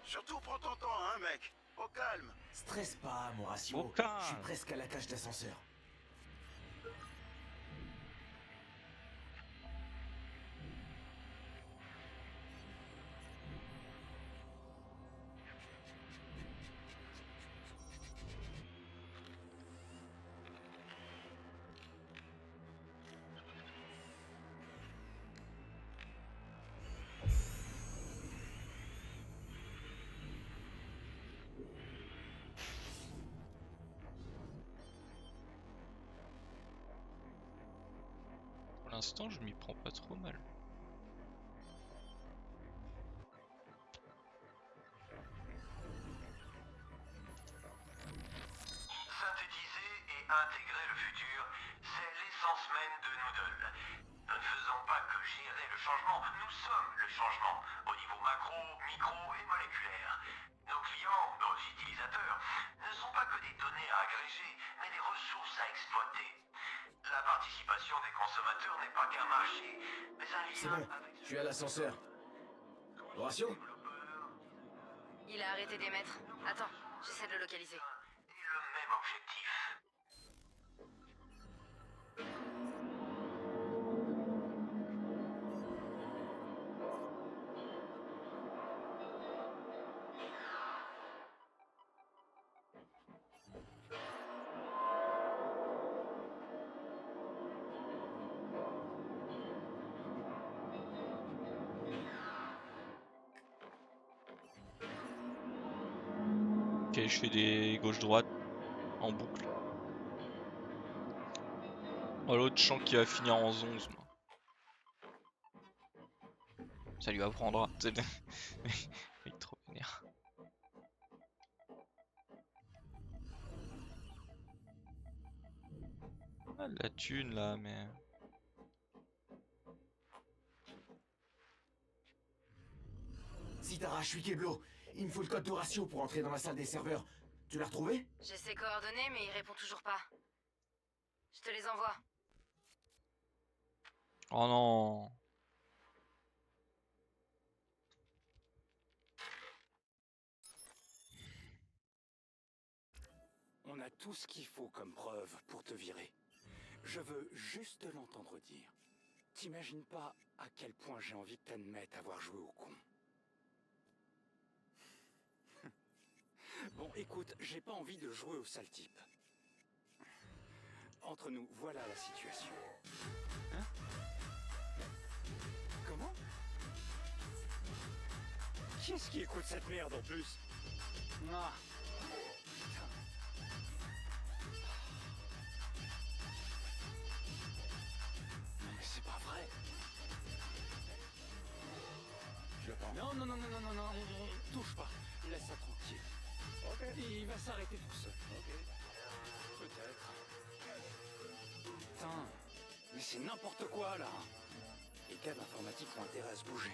[SPEAKER 3] Surtout prends ton temps, hein, mec. Au calme.
[SPEAKER 4] Stresse pas, mon ratio.
[SPEAKER 2] Au calme.
[SPEAKER 4] Je suis presque à la cage d'ascenseur.
[SPEAKER 2] Pour l'instant, je m'y prends pas trop mal.
[SPEAKER 7] Synthétiser et intégrer le futur, c'est l'essence même de Noodle. Nous ne faisons pas que gérer le changement, nous sommes le changement, au niveau macro, micro et moléculaire. Nos clients, nos utilisateurs, ne sont pas que des données à agréger, mais des ressources à exploiter. La participation des consommateurs n'est pas qu'un marché, mais un
[SPEAKER 4] C'est
[SPEAKER 7] lien
[SPEAKER 4] bon,
[SPEAKER 7] avec
[SPEAKER 4] je suis à l'ascenseur. Horatio?
[SPEAKER 5] Il a arrêté d'émettre. Attends, j'essaie de le localiser.
[SPEAKER 7] et le même objectif.
[SPEAKER 2] Ok, je fais des gauche-droite en boucle. Oh, l'autre champ qui va finir en 11, moi. Ça lui apprendra. C'est bien. Il est trop vénère. Ah, de la thune là, mais.
[SPEAKER 4] Sitara, je suis Keblo. Il me faut le code d'Horatio pour entrer dans la salle des serveurs. Tu l'as retrouvé?
[SPEAKER 5] J'ai ses coordonnées, mais il répond toujours pas. Je te les envoie.
[SPEAKER 2] Oh non.
[SPEAKER 10] On a tout ce qu'il faut comme preuve pour te virer. Je veux juste l'entendre dire. T'imagines pas à quel point j'ai envie que t'admettes avoir joué au con. Bon, écoute, j'ai pas envie de jouer au sale type. Entre nous, voilà la situation. Hein? Comment? Qui est-ce qui écoute cette merde en plus? Ah. Putain. Non mais c'est pas vrai.
[SPEAKER 4] Je le prends.
[SPEAKER 10] Non, non, non, non, non, non, non, on touche pas. Laisse ça tranquille. Ok. Il va s'arrêter tout seul. Ok. Peut-être. Putain, mais c'est n'importe quoi là. Les gars de l'informatique ont intérêt à se bouger.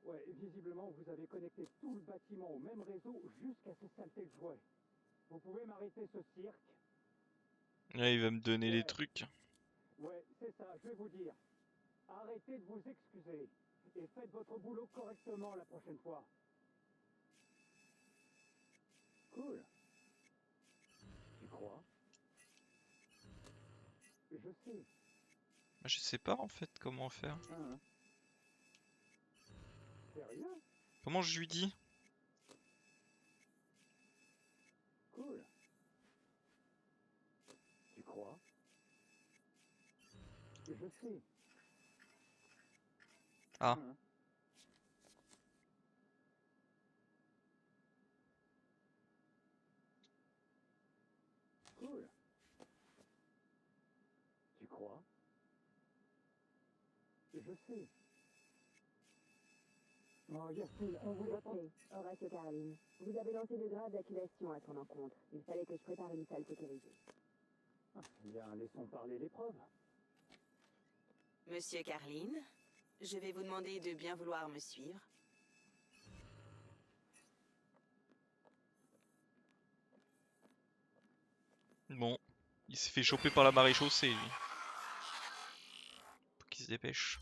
[SPEAKER 10] Ouais, visiblement vous avez connecté tout le bâtiment au même réseau jusqu'à ces saletés de jouets. Vous pouvez m'arrêter ce cirque?
[SPEAKER 2] Là, il va me donner les trucs.
[SPEAKER 10] Ouais, c'est ça, je vais vous dire. Arrêtez de vous excuser et faites votre boulot correctement la prochaine fois. Cool. Tu crois? Je sais.
[SPEAKER 2] Je sais pas en fait comment faire.
[SPEAKER 10] Hein? Sérieux?
[SPEAKER 2] Comment je lui dis?
[SPEAKER 10] Cool. Tu crois? Je sais.
[SPEAKER 2] Ah.
[SPEAKER 10] Hein? Cool. Tu crois? Je sais. Oh, Yasmine, on vous attend.
[SPEAKER 11] Horatio Caroline, vous avez lancé de graves accusations à son encontre. Il fallait que je prépare une salle sécurisée.
[SPEAKER 10] Ah, bien, laissons parler les preuves.
[SPEAKER 11] Monsieur Caroline, je vais vous demander de bien vouloir me suivre.
[SPEAKER 2] Bon, il s'est fait choper par la maréchaussée lui. Faut qu'il se dépêche.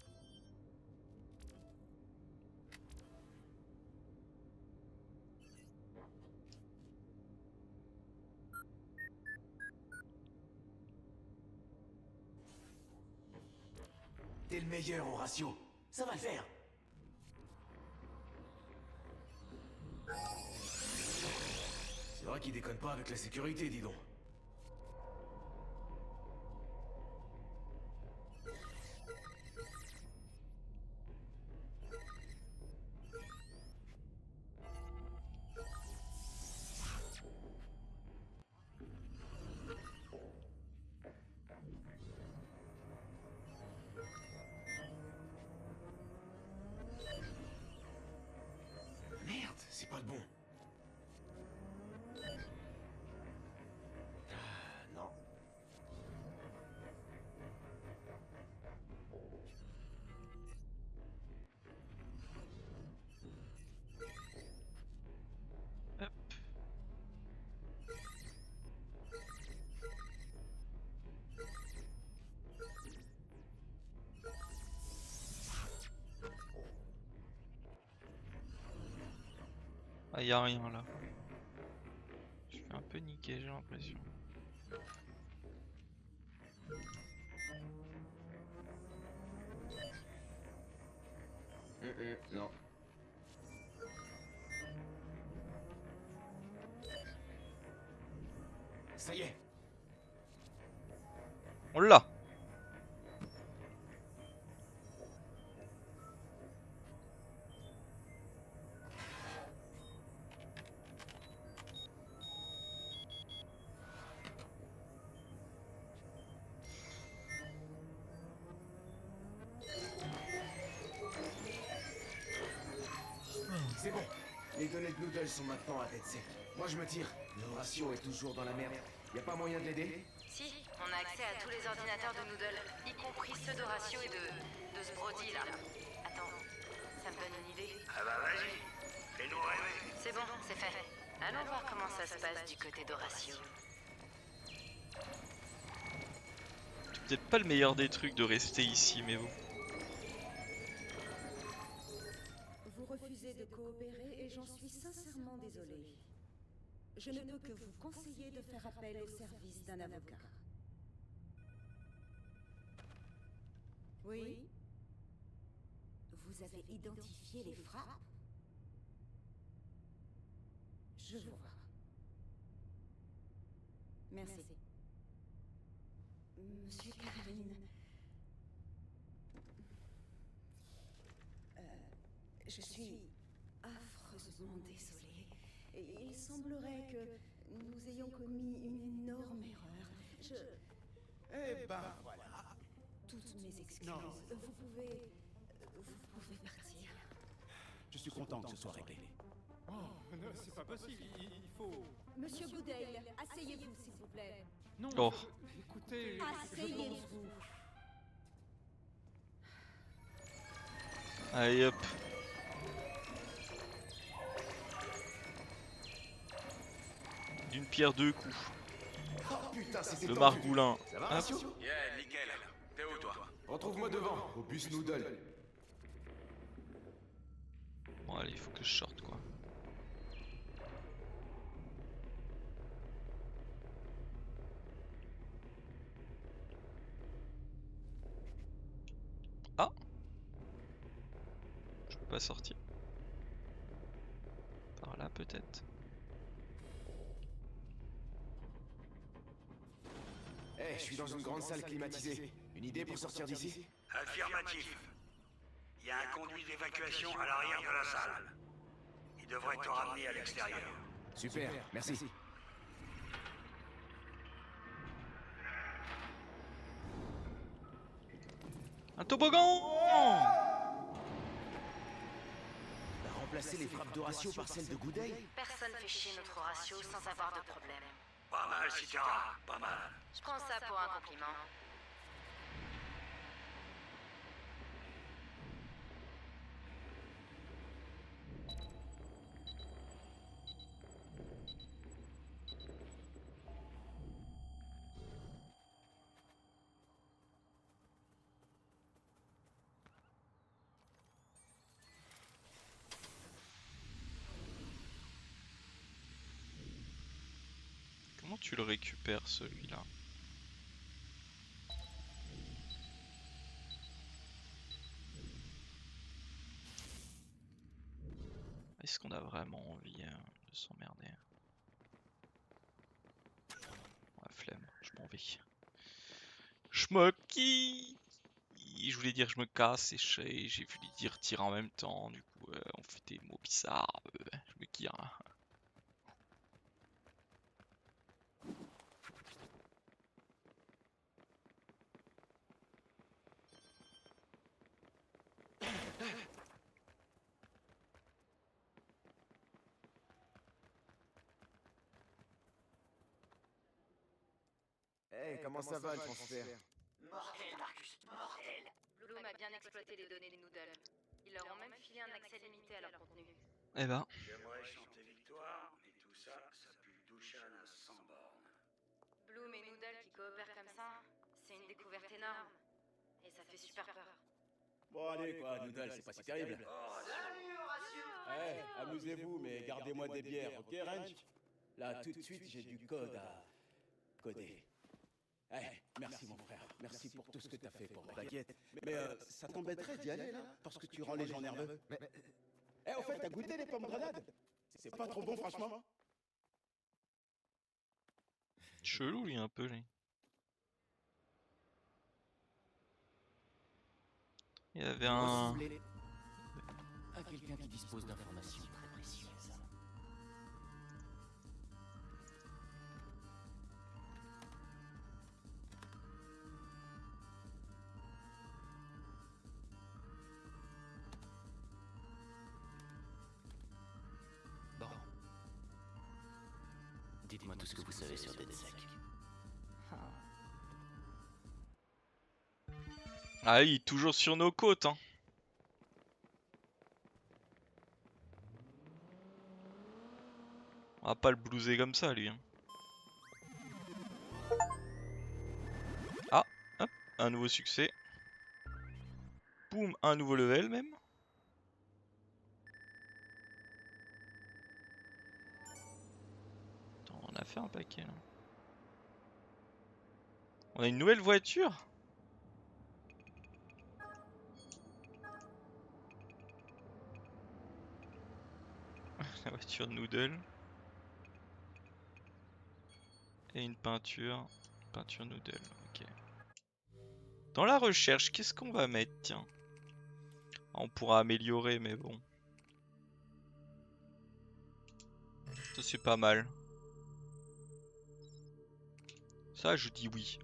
[SPEAKER 4] T'es le meilleur, Horatio. Ça va le faire. C'est vrai qu'il déconne pas avec la sécurité, dis donc. Merde, c'est pas le bon.
[SPEAKER 2] Ah, y a rien là. Je suis un peu niqué, j'ai l'impression.
[SPEAKER 4] Non. Ça y est.
[SPEAKER 2] On l'a.
[SPEAKER 4] C'est bon. Les données de Noodle sont maintenant à tête sec. Moi je me tire. Le ratio est toujours dans la merde. Y a pas moyen de l'aider?
[SPEAKER 12] Si, on a accès à tous les ordinateurs de Noodle, y compris ceux d'Horatio et de ce Brody là. Attends, ça me donne une idée.
[SPEAKER 7] Ah bah vas-y, fais-nous rêver.
[SPEAKER 12] C'est bon, c'est fait. Allons voir comment ça se passe du côté d'Horatio.
[SPEAKER 2] C'est peut-être pas le meilleur des trucs de rester ici, mais bon.
[SPEAKER 11] Vous refusez de coopérer et j'en suis sincèrement désolée. Je ne peux que vous conseiller de faire appel au service d'un avocat. Oui? Vous avez identifié les frappes? Je vois. Merci. Monsieur Caroline. Je suis affreusement désolée. Il semblerait que nous ayons commis une énorme erreur.
[SPEAKER 3] Eh ben voilà.
[SPEAKER 11] Toutes mes excuses.
[SPEAKER 3] Non.
[SPEAKER 11] Vous pouvez partir.
[SPEAKER 3] Je suis content que ce soit réglé.
[SPEAKER 10] Oh, non, c'est pas possible, il faut...
[SPEAKER 11] Monsieur Goodale, asseyez-vous s'il vous plaît.
[SPEAKER 10] Non,
[SPEAKER 2] Oh.
[SPEAKER 10] écoutez...
[SPEAKER 11] Asseyez-vous.
[SPEAKER 2] Allez hop. D'une pierre deux coups.
[SPEAKER 4] Oh putain, c'était
[SPEAKER 2] Le
[SPEAKER 4] tendu.
[SPEAKER 2] margoulin.
[SPEAKER 4] Ça va,
[SPEAKER 2] Hop.
[SPEAKER 4] Ratio?
[SPEAKER 7] Yeah, nickel. T'es où toi?
[SPEAKER 4] Retrouve-moi devant, au bus Noodle.
[SPEAKER 2] Bon allez, il faut que je sorte quoi. Ah, je peux pas sortir. Par là peut-être.
[SPEAKER 4] Eh, je suis dans une grande salle climatisée. Une idée pour sortir d'ici?
[SPEAKER 7] Affirmatif. Il y a un conduit d'évacuation à l'arrière de la salle. Il devrait te ramener à l'extérieur.
[SPEAKER 4] Super, merci.
[SPEAKER 2] Un toboggan!
[SPEAKER 4] T'as remplacé les frappes d'Horatio par celles de Goodale?
[SPEAKER 12] Personne fait chier notre Horatio sans avoir de problème.
[SPEAKER 7] Pas mal, Citara, pas mal.
[SPEAKER 12] Je prends ça pour un compliment.
[SPEAKER 2] Comment tu le récupères celui-là? Est-ce qu'on a vraiment envie de s'emmerder? Ouais, flemme, je m'en vais. Je me qui. Je voulais dire je me casse et j'ai voulu dire tire en même temps, du coup on fait des mots bizarres, je me kire.
[SPEAKER 4] Eh, comment ça va le transfert?
[SPEAKER 12] Mortel, Marcus, mortel. Bloom a bien exploité les données de Noodle. Ils leur ont même filé un accès limité à leur contenu.
[SPEAKER 2] Eh ben,
[SPEAKER 7] J'aimerais chanter victoire, mais tout ça, ça pue le douchan à 100 bornes.
[SPEAKER 12] Bloom et Noodle qui coopèrent comme ça, c'est une découverte énorme. Et ça fait super peur.
[SPEAKER 3] Bon allez quoi, Noodle, c'est pas si terrible.
[SPEAKER 7] Oh,
[SPEAKER 12] Salut, Horatio!
[SPEAKER 3] Ouais. Amusez-vous, mais gardez-moi des bières, ok, Ranch? Là, tout de suite, j'ai du code à coder. Eh, merci mon frère, merci pour tout ce que t'as fait pour moi. T'inquiète. Mais ça t'embêterait d'y aller, là? Parce que tu rends les gens nerveux. Eh, au fait, t'as goûté les pommes grenades? C'est pas trop bon, franchement.
[SPEAKER 2] Chelou, lui, un peu, lui. Il y avait un...
[SPEAKER 9] À quelqu'un qui dispose d'informations très précieuses. Bon. Dites-moi tout ce que vous savez sur DedSec.
[SPEAKER 2] Ah, il est toujours sur nos côtes, hein. On va pas le blouser comme ça, lui. Hein. Ah, hop, un nouveau succès. Boum, un nouveau level même. Attends, on a fait un paquet là. On a une nouvelle voiture. La voiture Noodle. Et une peinture. Peinture Noodle, ok. Dans la recherche, qu'est-ce qu'on va mettre, tiens? On pourra améliorer, mais bon. Ça c'est pas mal. Ça, je dis oui.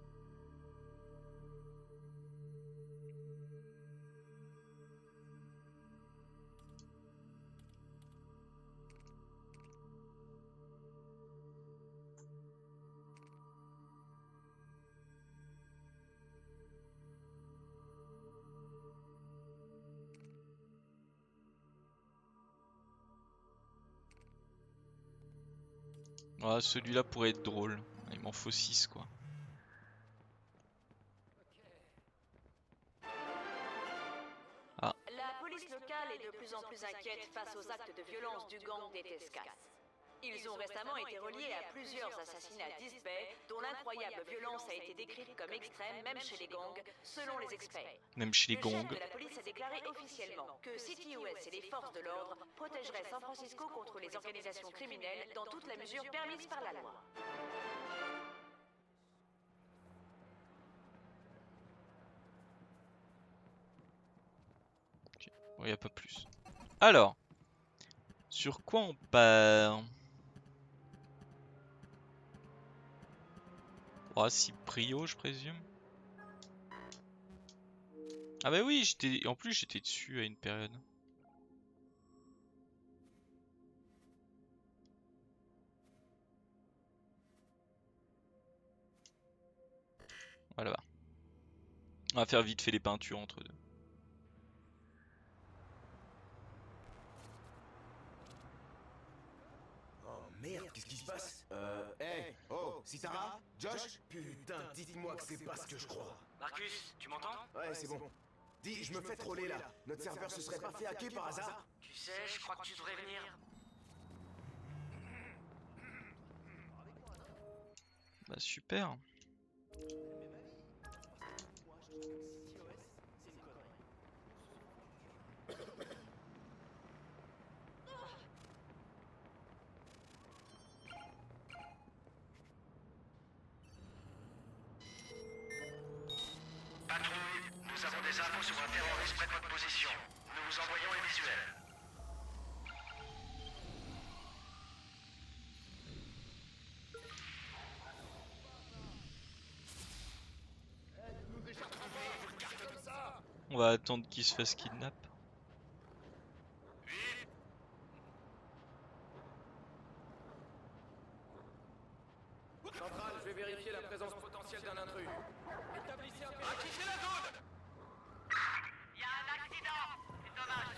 [SPEAKER 2] Ah, celui-là pourrait être drôle. Il m'en faut 6 quoi. Ah.
[SPEAKER 12] La police locale est de plus en plus inquiète face aux actes de violence du gang des Tescas. Ils ont récemment été reliés à plusieurs assassinats d'East-Bay, dont l'incroyable violence a été décrite comme extrême même chez les gangs, selon les experts.
[SPEAKER 2] Même chez les
[SPEAKER 12] Le chef
[SPEAKER 2] gangs.
[SPEAKER 12] de la police a déclaré officiellement que CityOS et les forces de l'ordre protégeraient San Francisco contre les organisations criminelles dans toute la mesure permise par la loi.
[SPEAKER 2] Bon, y a pas plus. Alors, sur quoi on part? Oh, Cyprio, je présume. Ah bah oui, en plus j'étais dessus à une période. Voilà. On va faire vite fait les peintures entre deux.
[SPEAKER 4] Oh merde, qu'est-ce qui se passe? Hey, oh, Sitara? Josh? Putain, dites-moi que c'est pas ce que je crois.
[SPEAKER 9] Marcus, tu m'entends?
[SPEAKER 4] Ouais, c'est bon. Dis, je me fais troller là. Notre serveur se serait pas fait hacker par hasard?
[SPEAKER 9] Tu sais, je crois que tu devrais venir.
[SPEAKER 2] Bah super.
[SPEAKER 7] Patrouille, nous avons des infos sur un terroriste près de votre position. Nous vous envoyons les visuels.
[SPEAKER 2] On va attendre qu'il se fasse kidnap.
[SPEAKER 6] Centrale, je vais vérifier la présence potentielle d'un intrus. Établissez un périmètre. La zone.
[SPEAKER 7] Il y a un accident. C'est dommage.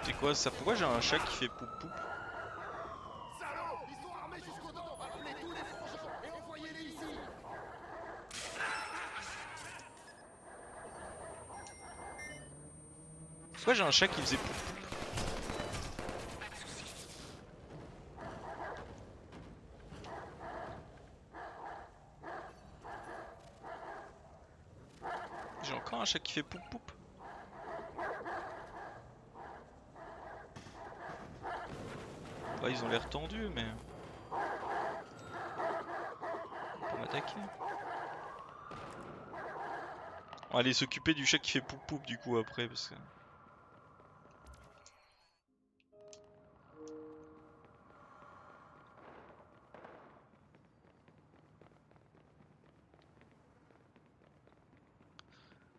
[SPEAKER 2] C'est quoi ça? Pourquoi j'ai un chat qui fait poup poup?
[SPEAKER 4] Salaud! Ils sont armés jusqu'aux dents! Appelez tous les frangins et envoyez-les ici!
[SPEAKER 2] Pourquoi j'ai un chat qui faisait poup? J'ai encore un chat qui fait poup poup. Ouais, ils ont l'air tendus, mais... On peut m'attaquer. On va aller s'occuper du chat qui fait poup poup du coup après, parce que...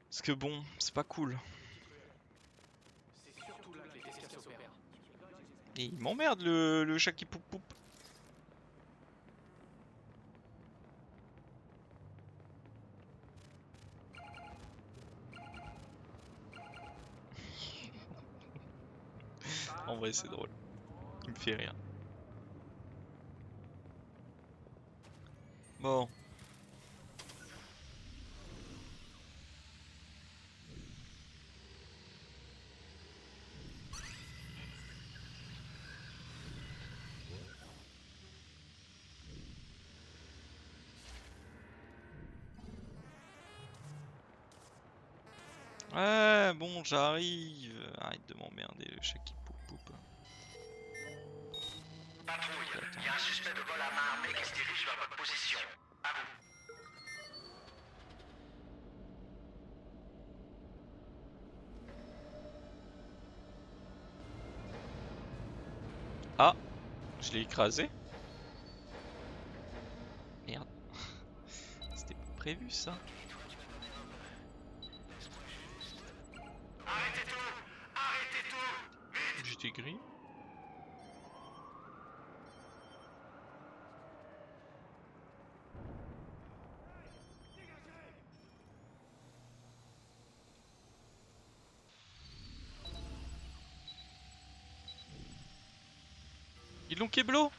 [SPEAKER 2] Parce que bon, c'est pas cool.
[SPEAKER 10] C'est surtout là que les escasses s'opèrent.
[SPEAKER 2] Et il m'emmerde le chat qui poup poup. En vrai c'est drôle. Il me fait rire. Bon. Ouais, bon, j'arrive. Arrête de m'emmerder, le chat qui poup poup.
[SPEAKER 7] Patrouille, il y a un suspect de vol à main armée qui se dirige vers votre position. À vous.
[SPEAKER 2] Ah, je l'ai écrasé. Merde. C'était pas prévu ça.
[SPEAKER 7] Arrêtez tout! Arrêtez tout!
[SPEAKER 2] J'étais gris. Ils l'ont keblo.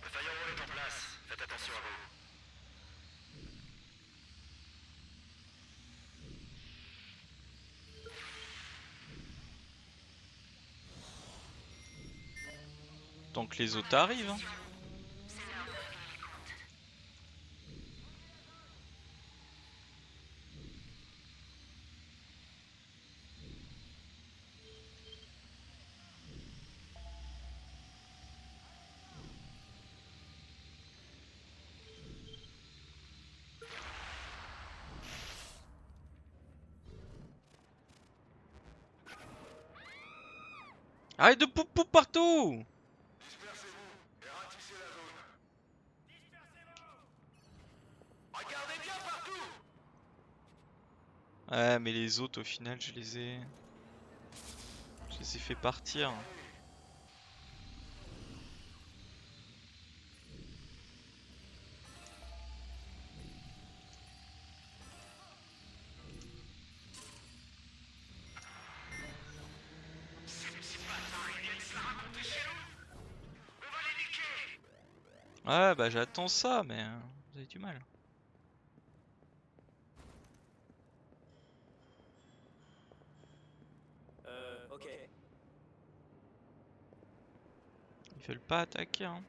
[SPEAKER 7] Le firewall est en place. Faites attention à vous.
[SPEAKER 2] Tant que les autres arrivent. Hein. Arrête de poup poup partout!
[SPEAKER 7] Dispersez-vous et ratissez la zone. Dispersez-vous! Regardez bien partout!
[SPEAKER 2] Ouais, mais les autres, au final, je les ai fait partir. Ouais, bah j'attends ça, mais vous avez du mal.
[SPEAKER 9] Ok.
[SPEAKER 2] Ils veulent pas attaquer, hein.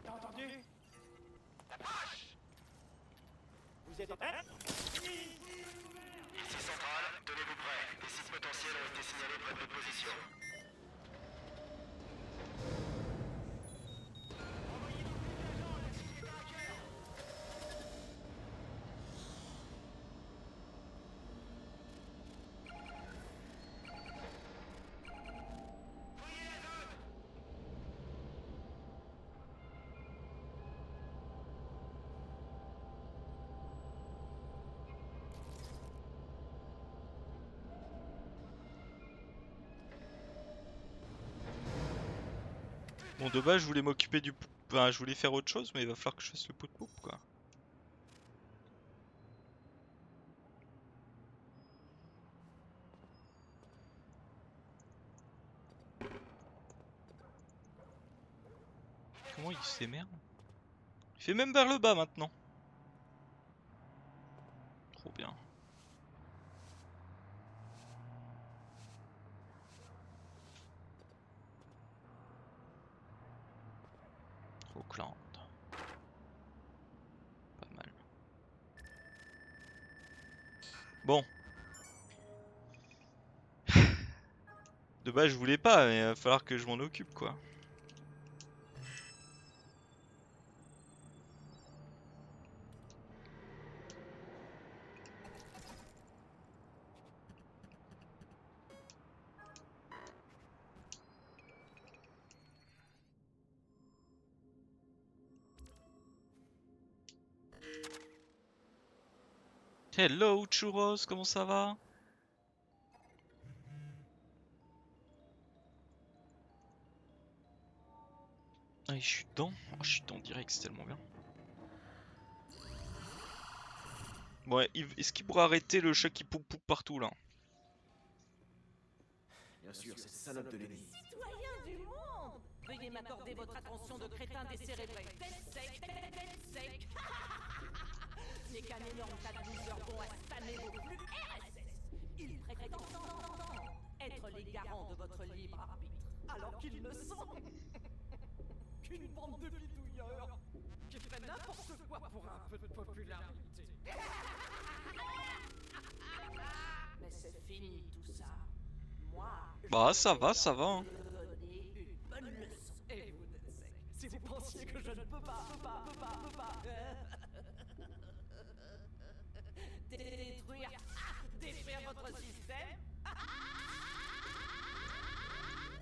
[SPEAKER 10] T'as entendu? Vous êtes...
[SPEAKER 7] Ici centrale, tenez-vous prêts. Des sites potentiels ont été signalés près de votre position.
[SPEAKER 2] Bon, de base, je voulais m'occuper du... Enfin, je voulais faire autre chose, mais il va falloir que je fasse le pot de poupe, quoi. Comment il s'émerde? Il fait même vers le bas, maintenant. Trop bien. Oakland. Pas mal. Bon. De base je voulais pas, mais il va falloir que je m'en occupe quoi. Hello Churros, comment ça va? Ah, je suis dedans. Oh, je suis dedans direct, c'est tellement bien. Bon, est-ce qu'il pourra arrêter le chat qui poupe partout là?
[SPEAKER 4] Bien sûr, cette salope de Lenny.
[SPEAKER 12] Citoyens du monde, veuillez m'accorder votre attention de crétin décérébré. Tête sec, tête sec. Ce n'est qu'un énorme tas de losers dont a spamé vos flux RSS. Ils prétendent être les garants de votre libre arbitre, alors qu'ils ne sont qu'une bande de bidouilleurs qui fait n'importe quoi pour un peu de popularité. Mais c'est fini tout ça. Moi,
[SPEAKER 2] bah ça va, ça va. Hein.
[SPEAKER 12] Une bonne leçon. Et vous, Deadsec, si vous pensiez que je ne peux pas détruire votre système,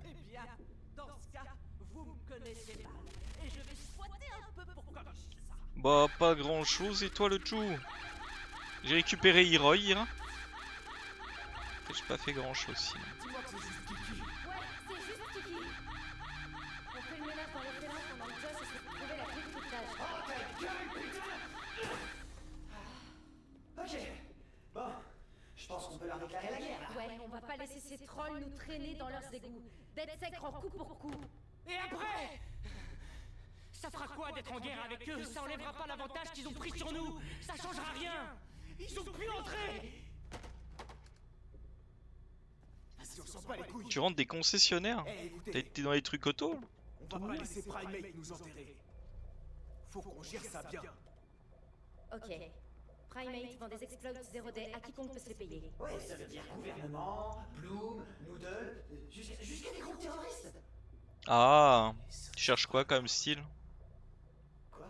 [SPEAKER 12] eh bien, dans ce cas, vous me connaissez mal. Et je vais squatter un peu pour corriger ça.
[SPEAKER 2] Bah pas grand chose, et toi le chou? J'ai récupéré Heroy hier. J'ai pas fait grand chose sinon.
[SPEAKER 5] Ouais, c'est juste Kiki. On fait le ménage dans les félins pendant que Josh essaie de trouver la clé du cryptage.
[SPEAKER 9] Ok. Bon, je pense qu'on peut leur déclarer la guerre.
[SPEAKER 11] Ouais, on va pas laisser ces trolls nous traîner dans leurs égouts. Deadsec rend coup pour coup.
[SPEAKER 13] Et après, ça fera quoi d'être en guerre avec eux? Ça enlèvera pas l'avantage qu'ils ont pris sur nous. Ça changera rien. Ils ont pu entrer.
[SPEAKER 4] Vas-y, on s'en bat les couilles.
[SPEAKER 2] Tu rentres des concessionnaires? T'as été dans les trucs auto?
[SPEAKER 4] On va pas laisser Primate nous enterrer. Faut qu'on gère ça bien.
[SPEAKER 11] Ok. Primate vend des exploits 0D à quiconque peut se les payer.
[SPEAKER 9] Ouais, ça veut dire gouvernement, Bloom, Noodle, jusqu'à des groupes terroristes.
[SPEAKER 2] Ah, tu cherches quoi comme style?
[SPEAKER 4] Quoi?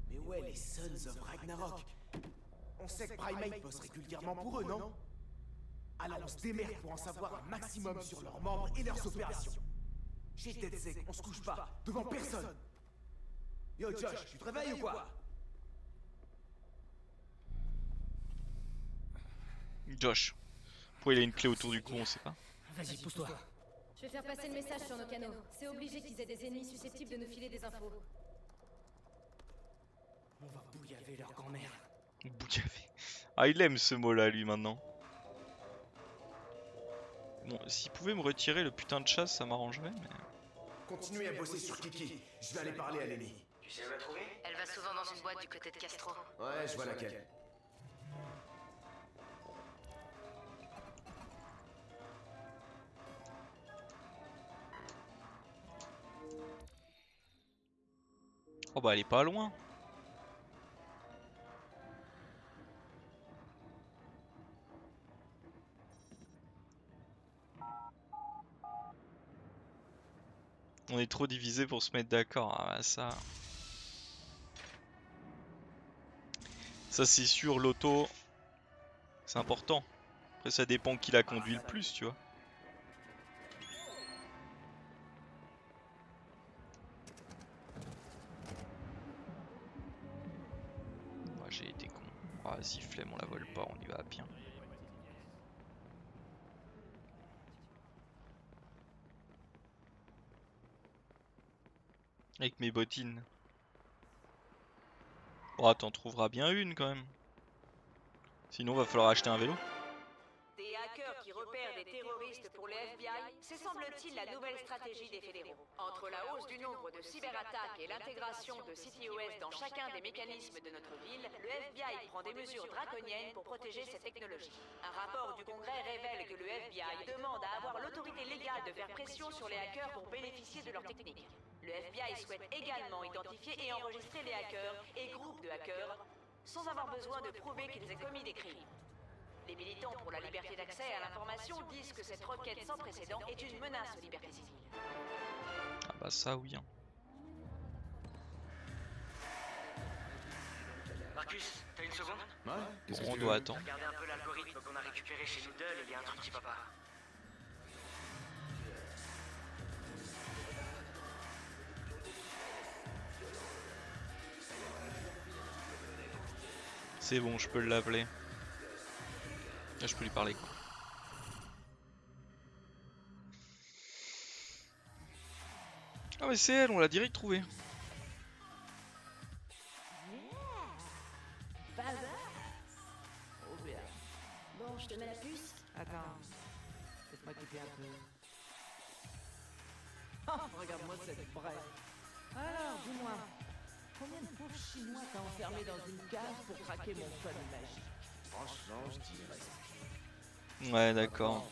[SPEAKER 4] Mais ouais, les Sons of Ragnarok. On sait que Primate bosse régulièrement pour eux, non? Alors on se démerde pour en savoir un maximum sur leurs membres et leurs opérations. Chez Deadsec, on se couche pas, devant personne. Yo Josh, tu te réveilles ou quoi?
[SPEAKER 2] Josh. Pourquoi il a une clé autour du cou, on sait pas.
[SPEAKER 13] Vas-y, pousse-toi.
[SPEAKER 11] Je vais faire passer le message sur nos canaux. C'est obligé qu'ils aient des ennemis susceptibles de nous filer des infos.
[SPEAKER 13] On va bouillaver leur grand-mère.
[SPEAKER 2] Bouillavé. Ah, il aime ce mot-là, lui, maintenant. Bon, s'il pouvait me retirer le putain de chasse, ça m'arrangerait, mais...
[SPEAKER 4] Continuez à bosser sur Kiki. Je vais aller parler à Lenny.
[SPEAKER 9] Tu sais où la trouver?
[SPEAKER 12] Elle va souvent dans une boîte du côté de Castro.
[SPEAKER 4] Ouais, je vois laquelle.
[SPEAKER 2] Oh bah elle est pas loin. On est trop divisé pour se mettre d'accord. Ah bah ça c'est sûr, l'auto c'est important. Après ça dépend qui la conduit le plus, tu vois. J'ai été con. Ah, vas-y, flemme, on la vole pas, on y va à pied. Avec mes bottines. Oh, t'en trouveras bien une quand même. Sinon, va falloir acheter un vélo.
[SPEAKER 12] Des hackers qui repèrent des terroristes pour le FBI, c'est semble-t-il la nouvelle stratégie des fédéraux. Entre la hausse du nombre de cyberattaques et l'intégration de CityOS dans chacun des mécanismes de notre ville, le FBI prend des mesures draconiennes pour protéger ces technologies. Un rapport du Congrès révèle que le FBI demande à avoir l'autorité légale de faire pression sur les hackers pour bénéficier de leurs techniques. Le FBI souhaite également identifier et enregistrer les hackers et groupes de hackers sans avoir besoin de prouver qu'ils aient commis des crimes. Les militants pour la liberté d'accès à l'information disent que cette requête sans précédent est une menace aux libertés civiles.
[SPEAKER 2] Ah bah ça oui. Hein.
[SPEAKER 13] Marcus, t'as une seconde?
[SPEAKER 3] Ouais, qu'est-ce que
[SPEAKER 2] On
[SPEAKER 3] tu
[SPEAKER 2] doit
[SPEAKER 3] veux?
[SPEAKER 2] attendre.
[SPEAKER 13] Regardez un peu l'algorithme qu'on a récupéré chez Noodle et il y a un truc qui va pas.
[SPEAKER 2] C'est bon, je peux l'appeler. Là, je peux lui parler quoi. Ah mais c'est elle, on l'a direct trouvée.
[SPEAKER 14] Oh bien.
[SPEAKER 5] Bon, je te mets la puce.
[SPEAKER 14] Attends. Laisse-moi quitter un peu. Oh, regarde-moi cette braie. Alors, dis-moi, combien de pauvres Chinois t'as enfermé dans une cage pour craquer mon code magique?
[SPEAKER 3] Franchement, je dirais.
[SPEAKER 2] Ouais, d'accord.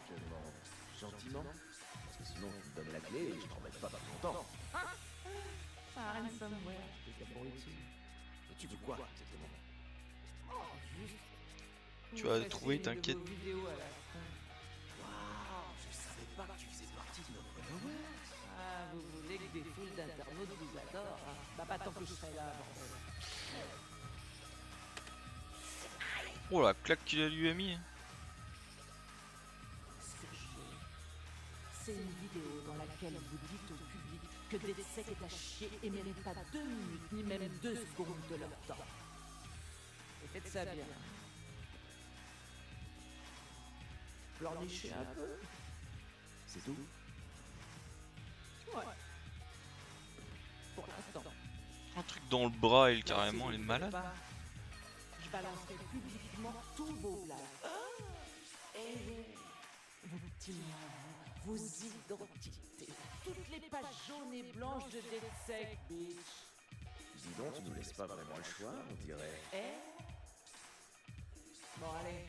[SPEAKER 3] Je te demande gentiment. Parce que sinon, tu me donnes la clé et je t'embête pas plus longtemps.
[SPEAKER 14] Find somewhere. T'es abruti.
[SPEAKER 3] Et tu veux quoi, exactement?
[SPEAKER 14] Oh, juste.
[SPEAKER 2] Tu vas trouver, t'inquiète.
[SPEAKER 14] Vidéo à la fin.
[SPEAKER 3] Waouh, je savais pas que tu faisais partie de notre followers.
[SPEAKER 14] Ah, vous voulez que des foules d'internautes vous adorent, hein? Bah pas tant que je serai là, bordel.
[SPEAKER 2] Oh la claque qu'il lui a mis.
[SPEAKER 14] C'est une vidéo dans laquelle vous dites au public que DedSec est à chier et mérite pas 2 minutes ni même 2 secondes de leur temps. Et faites ça bien. Pleurnichez un peu.
[SPEAKER 3] C'est tout?
[SPEAKER 14] Ouais. Pour l'instant.
[SPEAKER 2] Un truc dans le bras, elle carrément, elle est malade.
[SPEAKER 14] Je balancerai publiquement tous vos blagues. Et vos petits noms, vos identités, toutes les pages jaunes et blanches de DedSec, bitch.
[SPEAKER 3] Dis donc, tu nous laisses pas vraiment le choix, on dirait.
[SPEAKER 14] Bon allez,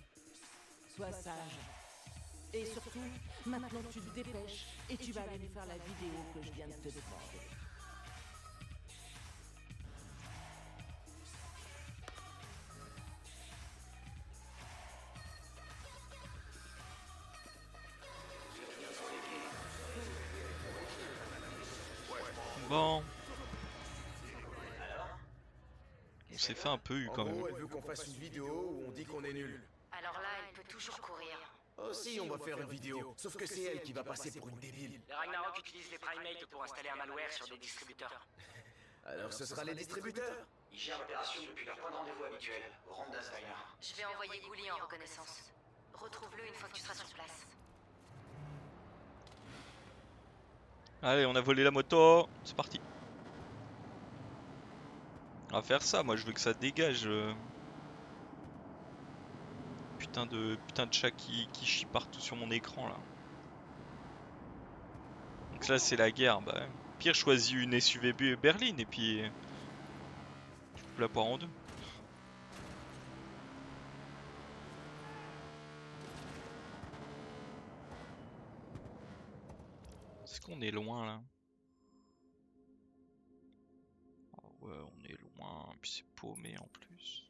[SPEAKER 14] sois sage. Et surtout, maintenant tu te dépêches et tu vas aller me faire la vidéo que je viens de te demander.
[SPEAKER 2] Bon. On s'est fait un peu eu quand même.
[SPEAKER 4] Elle veut qu'on fasse une vidéo où on dit qu'on est nul.
[SPEAKER 12] Alors là, elle peut toujours courir.
[SPEAKER 4] Oh si, on va faire une vidéo. Sauf que c'est elle qui va passer pour une débile.
[SPEAKER 13] Les Ragnarok utilisent les primates pour installer un malware sur des distributeurs.
[SPEAKER 4] Alors ce sera les distributeurs?
[SPEAKER 7] Ils gèrent l'opération depuis leur point de rendez-vous habituel, au Ronda-Steiner.
[SPEAKER 12] Je vais envoyer Gouli en reconnaissance. Retrouve-le une fois que tu seras sur place.
[SPEAKER 2] Allez, on a volé la moto. C'est parti. On va faire ça, moi je veux que ça dégage. Putain de chat qui chie partout sur mon écran là. Donc là c'est la guerre. Bah, pire, choisis une SUV berline et puis je coupe la poire en deux. Est-ce qu'on est loin là? Oh ouais, on est loin, puis c'est paumé en plus.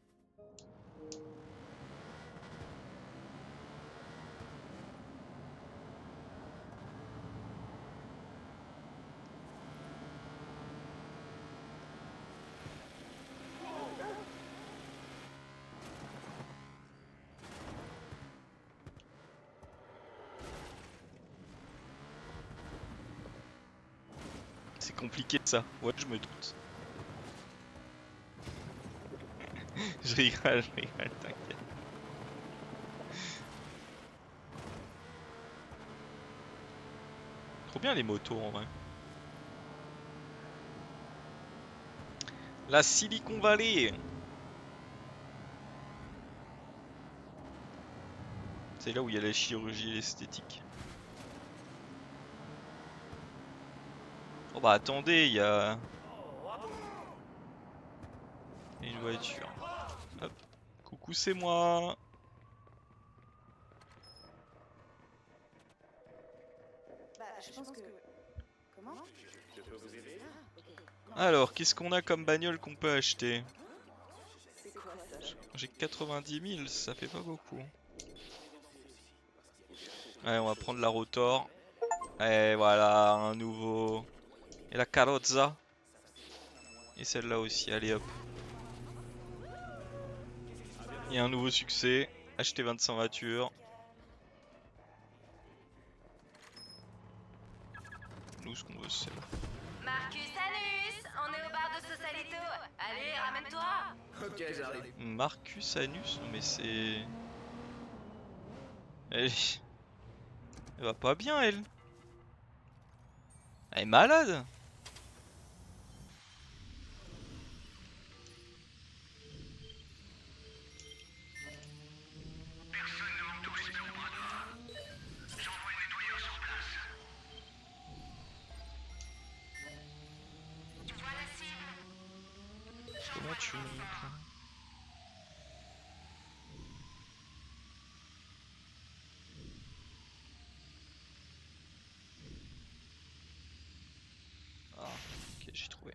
[SPEAKER 2] C'est compliqué ça, ouais je me doute. Je rigole, t'inquiète. Trop bien les motos en vrai. La Silicon Valley. C'est là où il y a la chirurgie et l'esthétique. Oh bah attendez, il y a une voiture. Hop. Coucou, c'est moi.
[SPEAKER 11] Bah, je pense que... Comment?
[SPEAKER 2] Alors, qu'est-ce qu'on a comme bagnole qu'on peut acheter?
[SPEAKER 11] C'est quoi ça?
[SPEAKER 2] J'ai 90 000, ça fait pas beaucoup. Allez, on va prendre la Rotor. Et voilà, un nouveau. Et la Carrozza. Et celle-là aussi, allez hop. Et un nouveau succès. Acheter 25 voitures. Nous, ce qu'on veut, c'est...
[SPEAKER 12] Marcus Anus, on est au bar de Sausalito. Allez, ramène-toi.
[SPEAKER 4] Ok, j'arrive.
[SPEAKER 2] Marcus Anus? Non mais c'est... Elle va pas bien, elle. Elle est malade. Comment tu... Ah, ok, j'ai trouvé.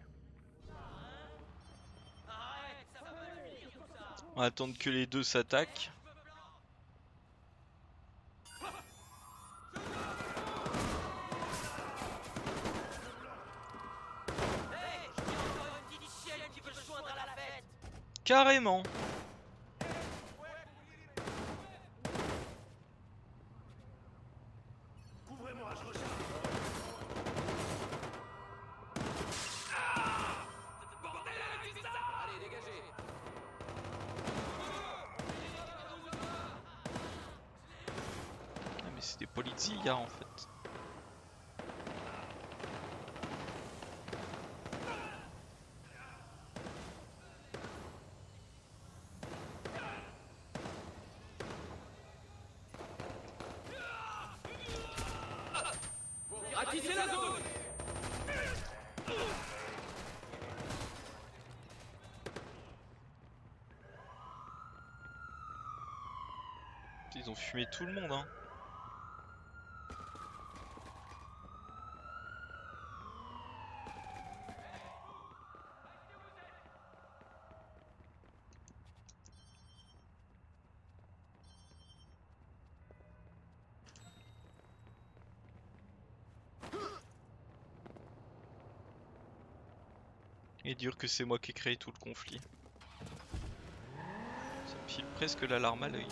[SPEAKER 2] On va attendre que les deux s'attaquent. Carrément.
[SPEAKER 4] Couvrez-moi, je recharge. Allez, dégagez.
[SPEAKER 2] Ah mais c'est des polizia en fait.
[SPEAKER 6] Ratissez la zone.
[SPEAKER 2] Ils ont fumé tout le monde hein. Et dire que c'est moi qui ai créé tout le conflit. Ça me file presque l'alarme à l'œil.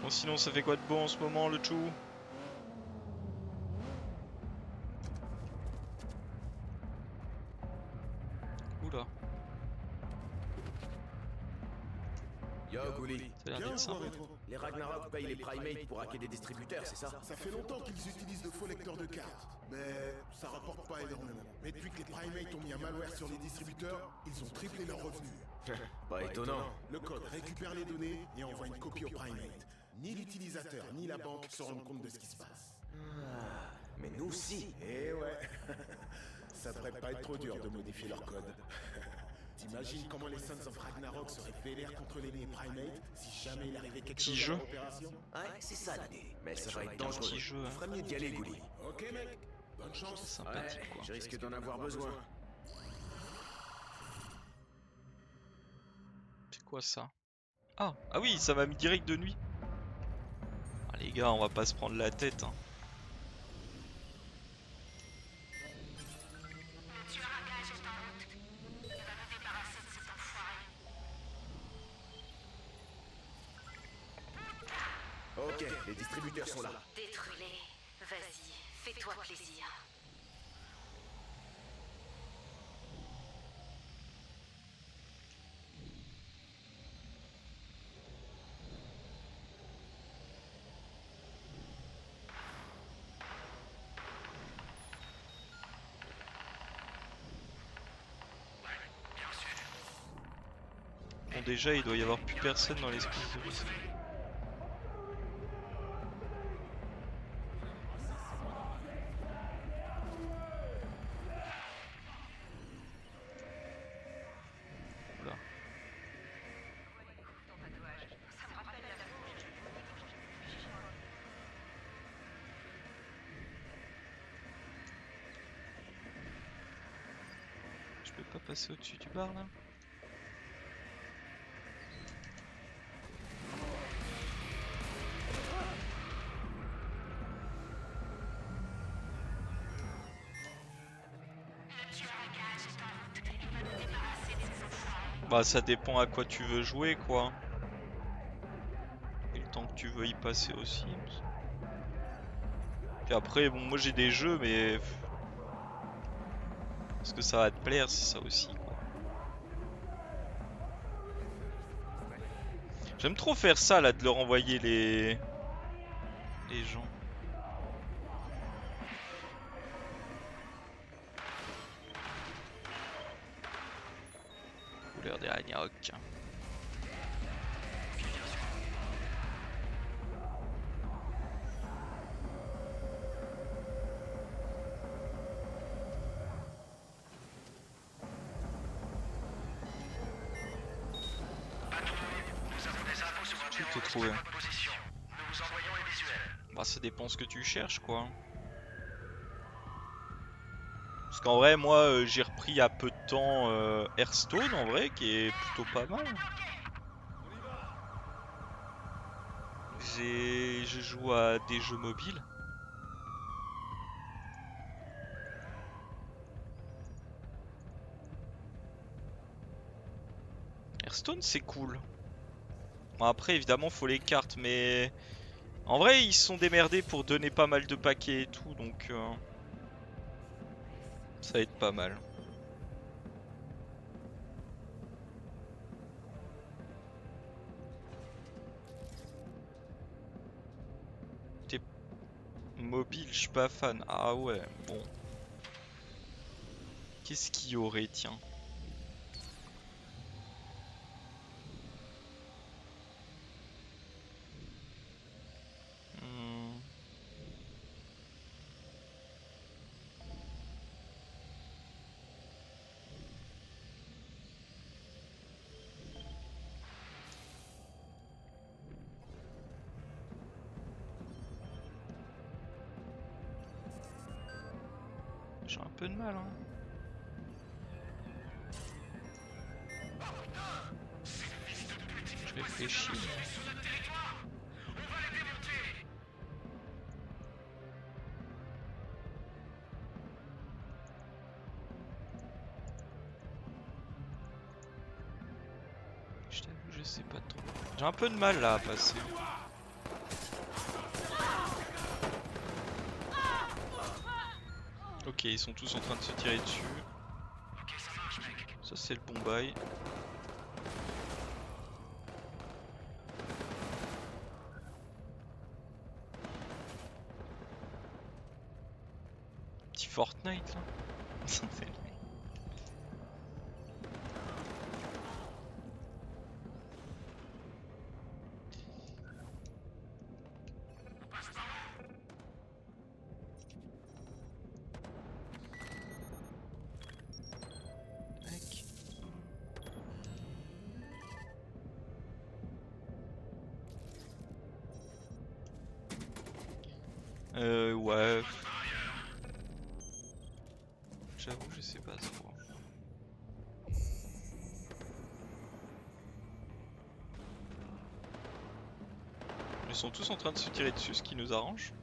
[SPEAKER 2] Bon, sinon ça fait quoi de bon en ce moment le chou? Oula.
[SPEAKER 4] Yo, Gouli.
[SPEAKER 2] Ça a l'air d'être sympa.
[SPEAKER 4] Les Ragnarok payent les Primates pour hacker des distributeurs, c'est ça?
[SPEAKER 3] Ça fait longtemps qu'ils utilisent de faux lecteurs de cartes, mais ça rapporte pas énormément. Mais depuis que les Primates ont mis un malware sur les distributeurs, ils ont triplé leurs revenus.
[SPEAKER 4] Pas étonnant.
[SPEAKER 3] Le code récupère les données et envoie une copie au Primate. Ni l'utilisateur ni la banque se rendent compte de ce qui se passe.
[SPEAKER 4] Mais nous aussi.
[SPEAKER 3] Eh ouais. Ça devrait pas être trop dur de modifier leur code. T'imagines comment les Sons of Ragnarok seraient vénères contre l'ennemi Primate si jamais il arrivait quelque chose
[SPEAKER 2] jeu.
[SPEAKER 3] à l'opération?
[SPEAKER 4] Ouais, c'est ça l'idée. Mais ça va être
[SPEAKER 2] Un
[SPEAKER 4] dangereux.
[SPEAKER 2] petit jeu, hein.
[SPEAKER 4] Il ferait mieux d'y aller, Gouli.
[SPEAKER 3] Ok mec, bonne chance.
[SPEAKER 2] C'est sympathique quoi.
[SPEAKER 4] Je risque d'en avoir besoin.
[SPEAKER 2] C'est quoi ça? Ah oui, ça m'a mis direct de nuit. Ah, les gars, on va pas se prendre la tête hein.
[SPEAKER 12] Le tueur à gages est en route. Il va nous débarrasser de cet enfoiré.
[SPEAKER 4] les distributeurs sont là.
[SPEAKER 12] Détruis-les. Vas-y, fais-toi plaisir.
[SPEAKER 2] Bon, déjà, il doit y avoir plus personne dans l'espèce de vaisseau. Oula. Je peux pas passer au-dessus du bar là? Bah ça dépend à quoi tu veux jouer quoi. Et le temps que tu veux y passer aussi. Puis après bon moi j'ai des jeux mais... Est-ce que ça va te plaire c'est ça aussi quoi. J'aime trop faire ça là de leur envoyer les gens. Couleur des Ragnarok. Tout trouvé. Bah ça dépend ce que tu cherches quoi. Parce qu'en vrai moi j'ai repris il y a peu de temps Hearthstone en vrai qui est plutôt pas mal. Je joue à des jeux mobiles. Hearthstone c'est cool. Bon, après évidemment faut les cartes mais en vrai ils se sont démerdés pour donner pas mal de paquets et tout donc ça va être pas mal. T'es mobile, je suis pas fan. Ah ouais, bon. Qu'est-ce qu'il y aurait, tiens? J'ai un peu de mal, hein. Je réfléchis. Je t'avoue, je sais pas trop. J'ai un peu de mal là à passer. Ok, ils sont tous en train de se tirer dessus. Ça c'est le bon bail. Petit Fortnite là. Ouais. J'avoue, je sais pas trop. Ils sont tous en train de se tirer dessus, ce qui nous arrange.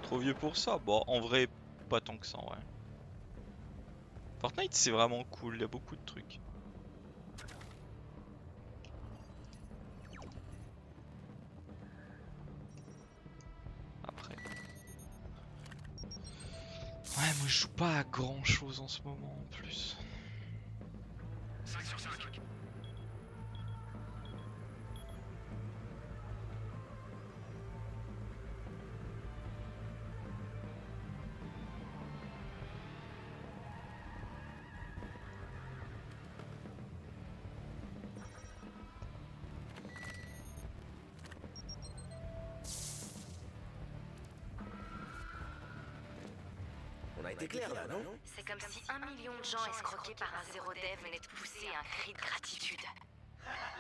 [SPEAKER 2] Trop vieux pour ça? Bon, en vrai, pas tant que ça, ouais. Fortnite, c'est vraiment cool, il y a beaucoup de trucs. Je joue pas à grand chose en ce moment en plus.
[SPEAKER 4] 5 sur 5.
[SPEAKER 15] On a été clair là, non?
[SPEAKER 12] C'est comme si 1 million de gens escroqués par un zéro dev venaient de pousser un cri de gratitude.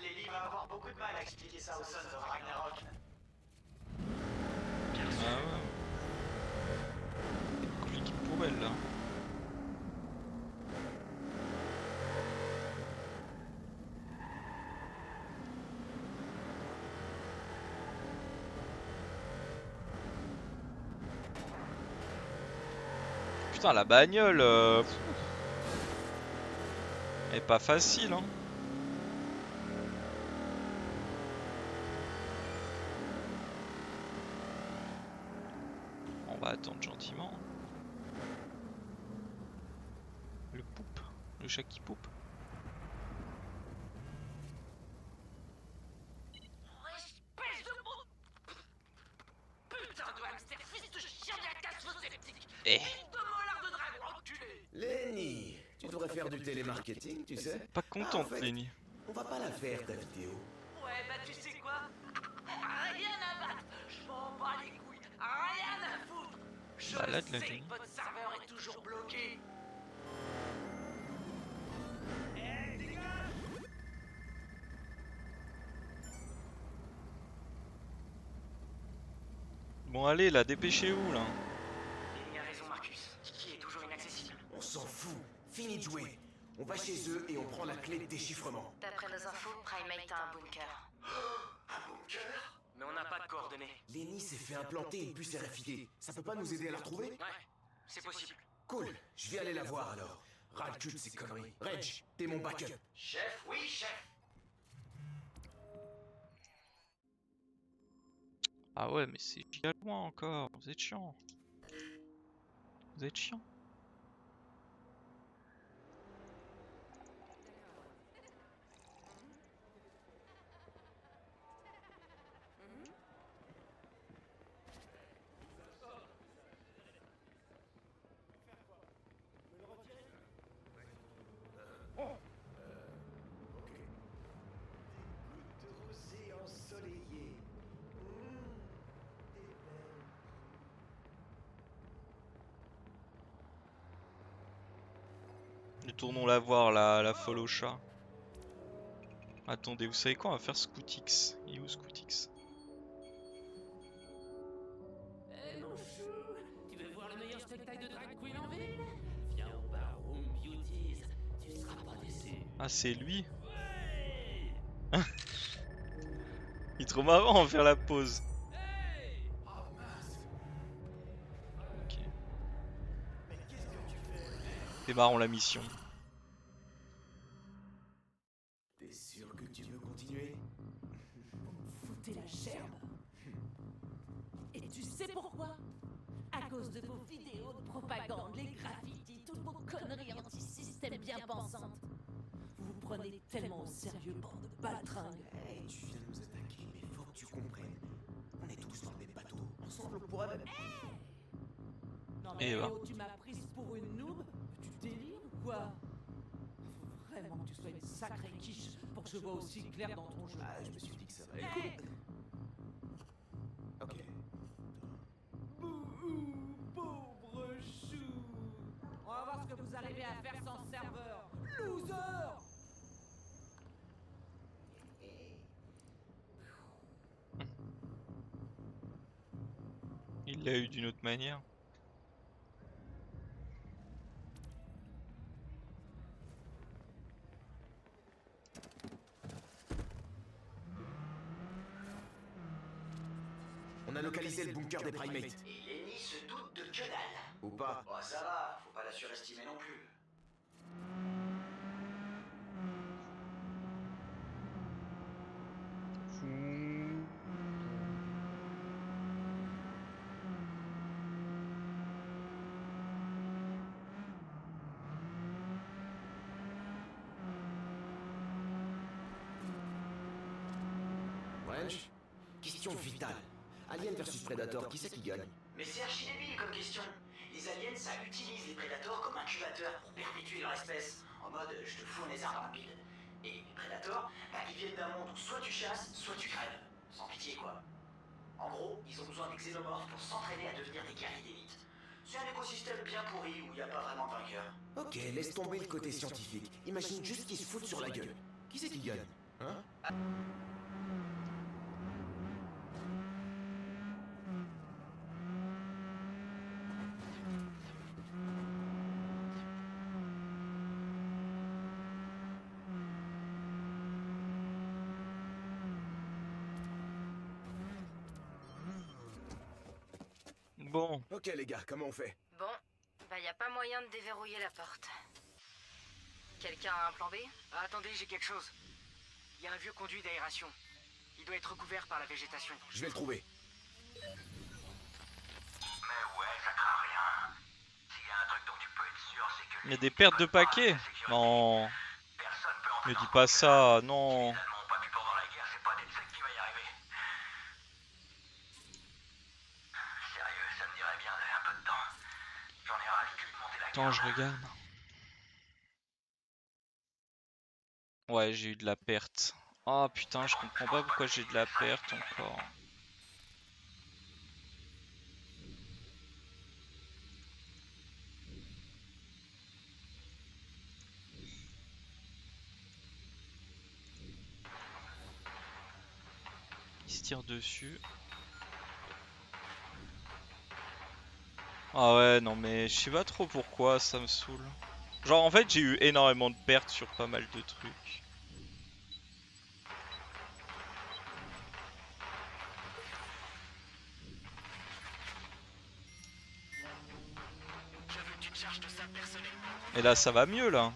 [SPEAKER 15] Lily va avoir beaucoup de mal à expliquer ça aux Sons of Ragnarok.
[SPEAKER 2] Ah ouais. C'est compliqué pour elle là. Putain, la bagnole, elle est pas facile, hein. On va attendre gentiment. Le poupe, le chat qui poupe.
[SPEAKER 13] Espèce de bon... Putain de hamster, fils de chien de la casse sceptique.
[SPEAKER 2] Eh.
[SPEAKER 13] De molard de dragon enculé.
[SPEAKER 15] Lenny, tu devrais faire du télémarketing, tu sais.
[SPEAKER 2] Pas contente,
[SPEAKER 15] En fait,
[SPEAKER 2] Lenny.
[SPEAKER 15] On va pas la faire, ta vidéo.
[SPEAKER 13] Ouais, bah tu sais quoi? Rien à battre. Je m'en bats les couilles. Rien à foutre. Je
[SPEAKER 2] Malade, la
[SPEAKER 13] sais
[SPEAKER 2] Lenny.
[SPEAKER 13] que votre serveur est toujours bloqué.
[SPEAKER 2] Bon allez, là, dépêchez-vous là.
[SPEAKER 15] Lenny a raison, Marcus. Kiki est toujours inaccessible. On s'en fout. Fini de jouer. On va chez eux et on prend la clé de déchiffrement.
[SPEAKER 12] D'après nos infos, Primate a un bunker.
[SPEAKER 15] Un bunker?
[SPEAKER 9] Mais on n'a pas de coordonnées.
[SPEAKER 15] Lenny s'est fait implanter une puce RFID. Ça peut pas nous aider à la retrouver?
[SPEAKER 9] Ouais, c'est possible.
[SPEAKER 15] Cool, je vais aller la voir alors. Ras le cul de ces conneries. Reg, t'es mon backup.
[SPEAKER 9] Chef, oui, chef.
[SPEAKER 2] Ah ouais, mais c'est giga loin encore. Vous êtes chiant. Vous êtes chiant.
[SPEAKER 3] Rosé ensoleillé.
[SPEAKER 2] Retournons la voir, la folle au chat. Attendez, vous savez quoi? On va faire Scootix. Il est où Scootix?
[SPEAKER 6] Eh mon chou, tu veux voir le meilleur spectacle de drag queen en ville? Viens au bar Room Beauties, tu seras pas déçu.
[SPEAKER 2] Ah, c'est lui? Il est trop marrant à faire la pause. Ok. Démarrons la mission.
[SPEAKER 15] T'es sûr que tu veux continuer?
[SPEAKER 14] Foutez la gerbe. Et tu sais pourquoi? À cause de vos vidéos de propagande, les graffitis, toutes vos conneries anti-système bien pensantes. Vous vous prenez tellement au sérieux, bande de baltringues.
[SPEAKER 15] Hey, tu viens de nous attaquer, mais faut que tu comprennes. On est tous dans le même bateau. Ensemble, on pourrait même...
[SPEAKER 14] Non
[SPEAKER 2] Eh
[SPEAKER 14] mais
[SPEAKER 2] ben.
[SPEAKER 14] oh, tu m'as prise pour une noob? Tu délires ou quoi? Faut vraiment que tu sois une sacrée quiche pour que je vois aussi clair dans ton jeu.
[SPEAKER 15] Ah, je me suis dit que ça va aller. Ok.
[SPEAKER 14] Bouhou, pauvre chou. On va voir ce que vous arrivez à faire sans serveur. Loser.
[SPEAKER 2] Il l'a eu d'une autre manière.
[SPEAKER 15] On a localisé le bunker des Primates.
[SPEAKER 9] Et Lenny se doute de que dalle.
[SPEAKER 15] Ou pas.
[SPEAKER 9] Bon, ça va, faut pas la surestimer non plus.
[SPEAKER 15] Range? Question vitale. Alien versus Predator, qui c'est qui gagne?
[SPEAKER 9] Mais c'est archi débile comme question. Les aliens, ça utilise les prédateurs comme incubateurs pour perpétuer leur espèce. En mode, je te fous un lézard rapide. Et les prédateurs, bah, ils viennent d'un monde où soit tu chasses, soit tu crèves. Sans pitié, quoi. En gros, ils ont besoin des xénomorphes pour s'entraîner à devenir des guerriers d'élite. C'est un écosystème bien pourri où il n'y a pas vraiment de vainqueur.
[SPEAKER 15] Ok, laisse tomber le côté scientifique. Imagine juste qu'ils se foutent sur la gueule. Qui c'est qui gagne? Hein?
[SPEAKER 2] Bon.
[SPEAKER 15] Ok les gars, comment on fait?
[SPEAKER 12] Bon, bah y a pas moyen de déverrouiller la porte. Quelqu'un a un plan B?
[SPEAKER 15] Ah, attendez, j'ai quelque chose. Il y a un vieux conduit d'aération. Il doit être recouvert par la végétation. Je vais le trouver.
[SPEAKER 7] Mais ouais, ça craint rien. S'il y a un truc dont tu peux être sûr, c'est que...
[SPEAKER 2] Il y a des pertes de paquets? Non. Me dis pas ça, non.
[SPEAKER 7] Sérieux, ça me dirait bien un peu de temps. J'en ai ras le cul de monter la
[SPEAKER 2] Attends, je regarde. Ouais, j'ai eu de la perte. Oh putain, je comprends pas pourquoi j'ai de la perte encore. Il se tire dessus. Ah ouais, non mais je sais pas trop pourquoi, ça me saoule. Genre en fait j'ai eu énormément de pertes sur pas mal de trucs. Et là ça va mieux là.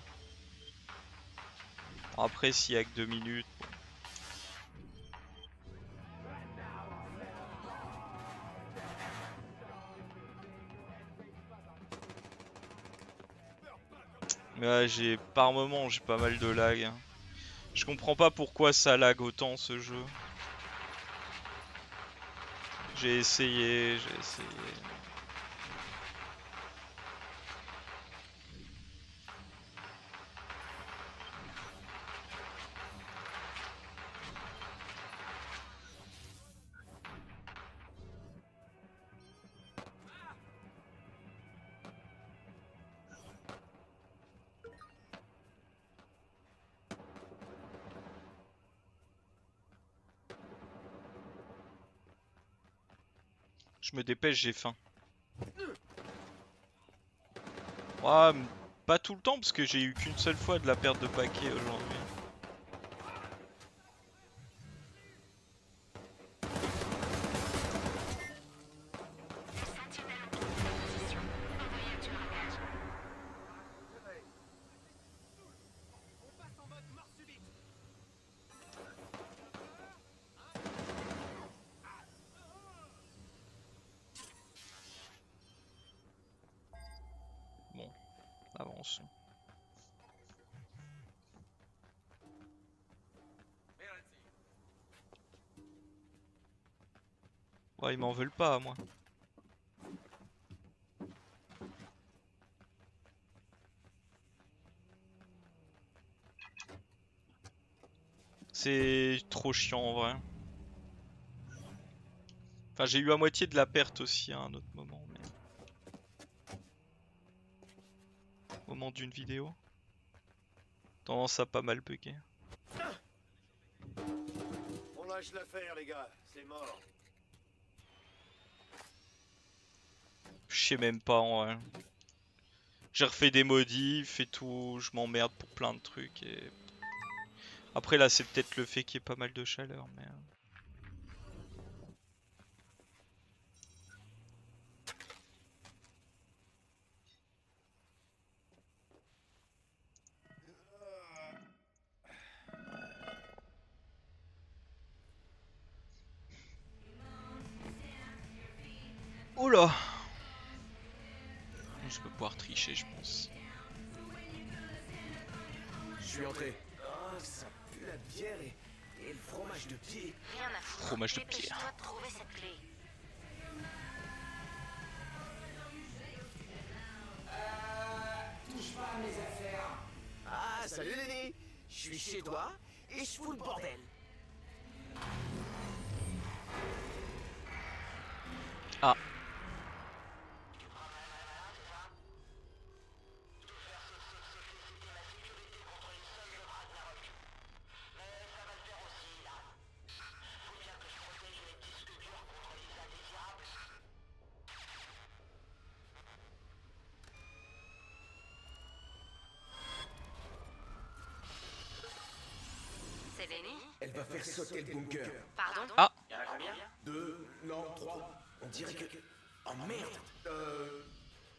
[SPEAKER 2] Après s'il y a que 2 minutes. Bon. Mais ouais, par moment j'ai pas mal de lag. Je comprends pas pourquoi ça lag autant ce jeu. J'ai essayé. Je me dépêche, j'ai faim. Ouais, pas tout le temps parce que j'ai eu qu'une seule fois de la perte de paquets aujourd'hui. Bon, avançons. Ouais, ils m'en veulent pas, moi. C'est trop chiant en vrai. Enfin, j'ai eu à moitié de la perte aussi à un autre moment. Mais... au moment d'une vidéo. Tendance à pas mal bugger.
[SPEAKER 16] On lâche l'affaire, les gars. C'est mort.
[SPEAKER 2] Je sais même pas en vrai. J'ai refait des modifs et tout. Je m'emmerde pour plein de trucs. Et... après là, c'est peut-être le fait qu'il y ait pas mal de chaleur. Mais... oula! Je peux pouvoir tricher, je pense.
[SPEAKER 15] Je suis entré. Oh, ça pue la bière et Et le fromage de pied.
[SPEAKER 12] Rien à foutre.
[SPEAKER 2] Fromage de pied.
[SPEAKER 12] Dépêche-toi de trouver cette clé.
[SPEAKER 4] Touche pas à mes affaires.
[SPEAKER 15] Ah, salut Lenny. Je suis chez toi et je fous le bordel.
[SPEAKER 2] Ah.
[SPEAKER 12] C'est Lenny?
[SPEAKER 15] Elle va faire sauter le bunker.
[SPEAKER 12] Pardon?
[SPEAKER 2] Ah.
[SPEAKER 15] Y'en a combien? 2, non, 3. On dirait que... Oh merde.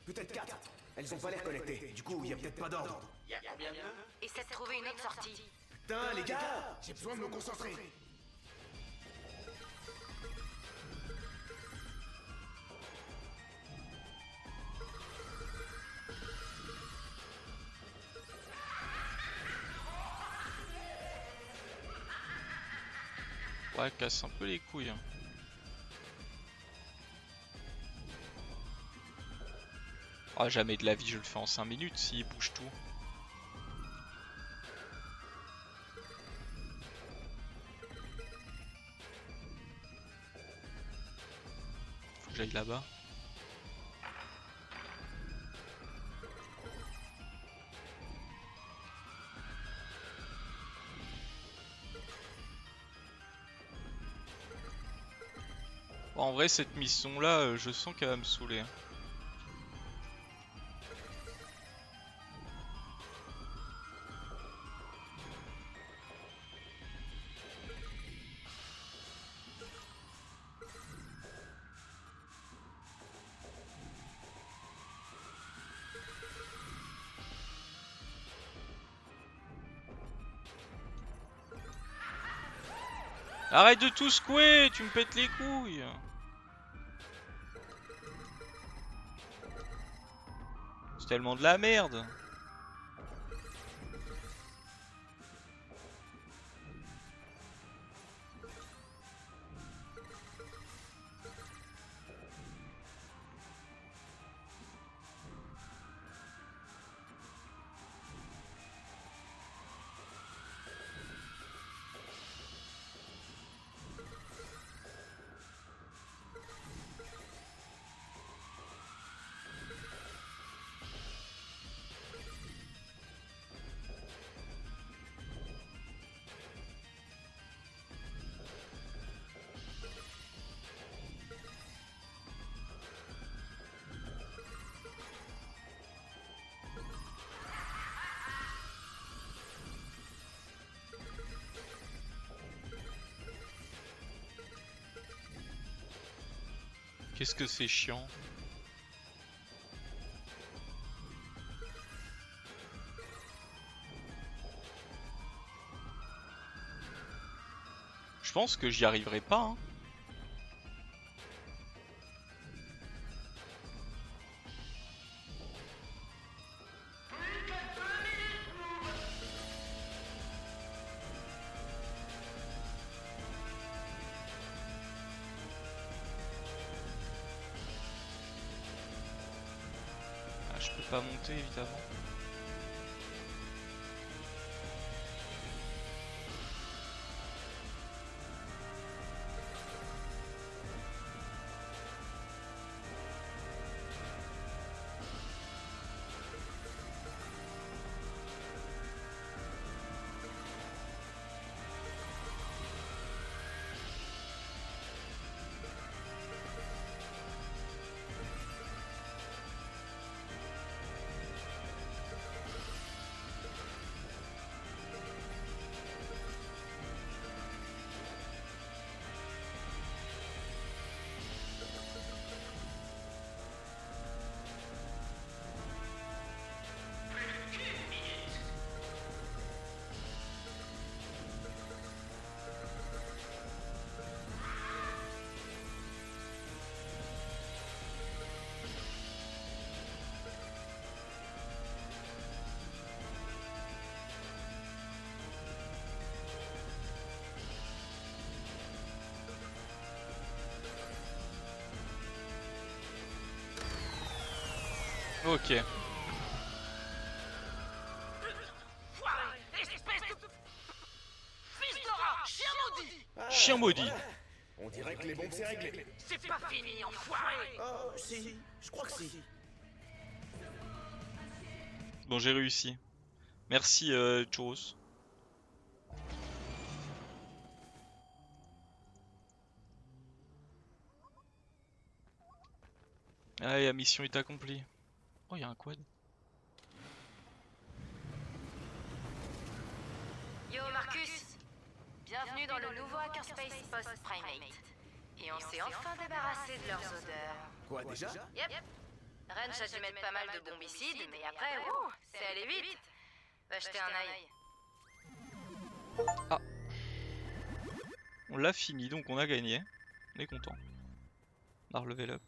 [SPEAKER 15] Peut-être 4. Elles ont pas l'air connectées. Du coup, y a peut-être pas d'ordre.
[SPEAKER 12] Y'a combien de... Essaie de trouver une autre sortie.
[SPEAKER 15] Putain, les gars.
[SPEAKER 4] J'ai besoin de me concentrer.
[SPEAKER 2] Ouais, casse un peu les couilles. Hein. Ah, jamais de la vie je le fais en 5 minutes s'il bouge tout. Faut que j'aille là-bas. Bon, en vrai cette mission là, je sens qu'elle va me saouler. Hein. Arrête de tout secouer, tu me pètes les couilles. C'est tellement de la merde. Qu'est-ce que c'est chiant. Je pense que j'y arriverai pas. Hein. Je peux pas monter évidemment. Ok. Chien maudit.
[SPEAKER 15] On dirait que les bombes c'est réglé.
[SPEAKER 13] C'est pas fini, enfoiré.
[SPEAKER 15] Oh, si, je crois que si.
[SPEAKER 2] Bon, j'ai réussi. Merci, Churros. Allez, la mission est accomplie. Oh, il y a un quad.
[SPEAKER 12] Yo Marcus, bienvenue dans le nouveau Hackerspace post-Primate. Et on s'est enfin débarrassé de leurs odeurs.
[SPEAKER 15] Quoi, déjà?
[SPEAKER 12] Yep. Wrench a dû mettre pas mal de bombicides, mais après, ouh, c'est allé vite. Va jeter un œil.
[SPEAKER 2] Ah. On l'a fini, donc on a gagné. On est content. On a relevé up.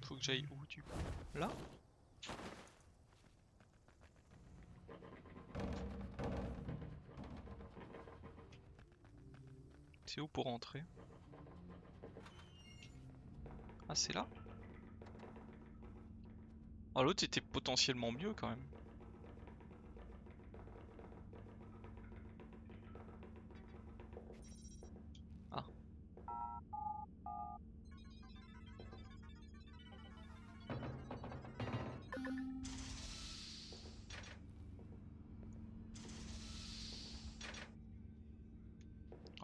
[SPEAKER 2] Faut que j'aille où du coup? Là? C'est où pour rentrer? Ah, c'est là? Ah, l'autre était potentiellement mieux quand même. Ah.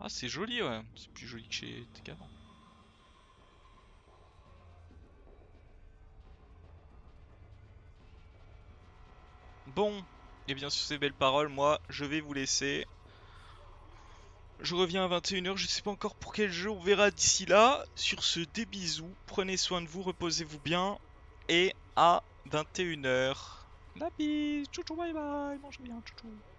[SPEAKER 2] Ah, c'est joli, ouais. C'est plus joli que chez qu'avant. Bon, et bien sur ces belles paroles, moi, je vais vous laisser. Je reviens à 21 h, je sais pas encore pour quel jeu, on verra d'ici là. Sur ce, des bisous, prenez soin de vous, reposez-vous bien. Et à 21 h. La bise, tchou tchou, bye bye, mangez bien, tchou tchou.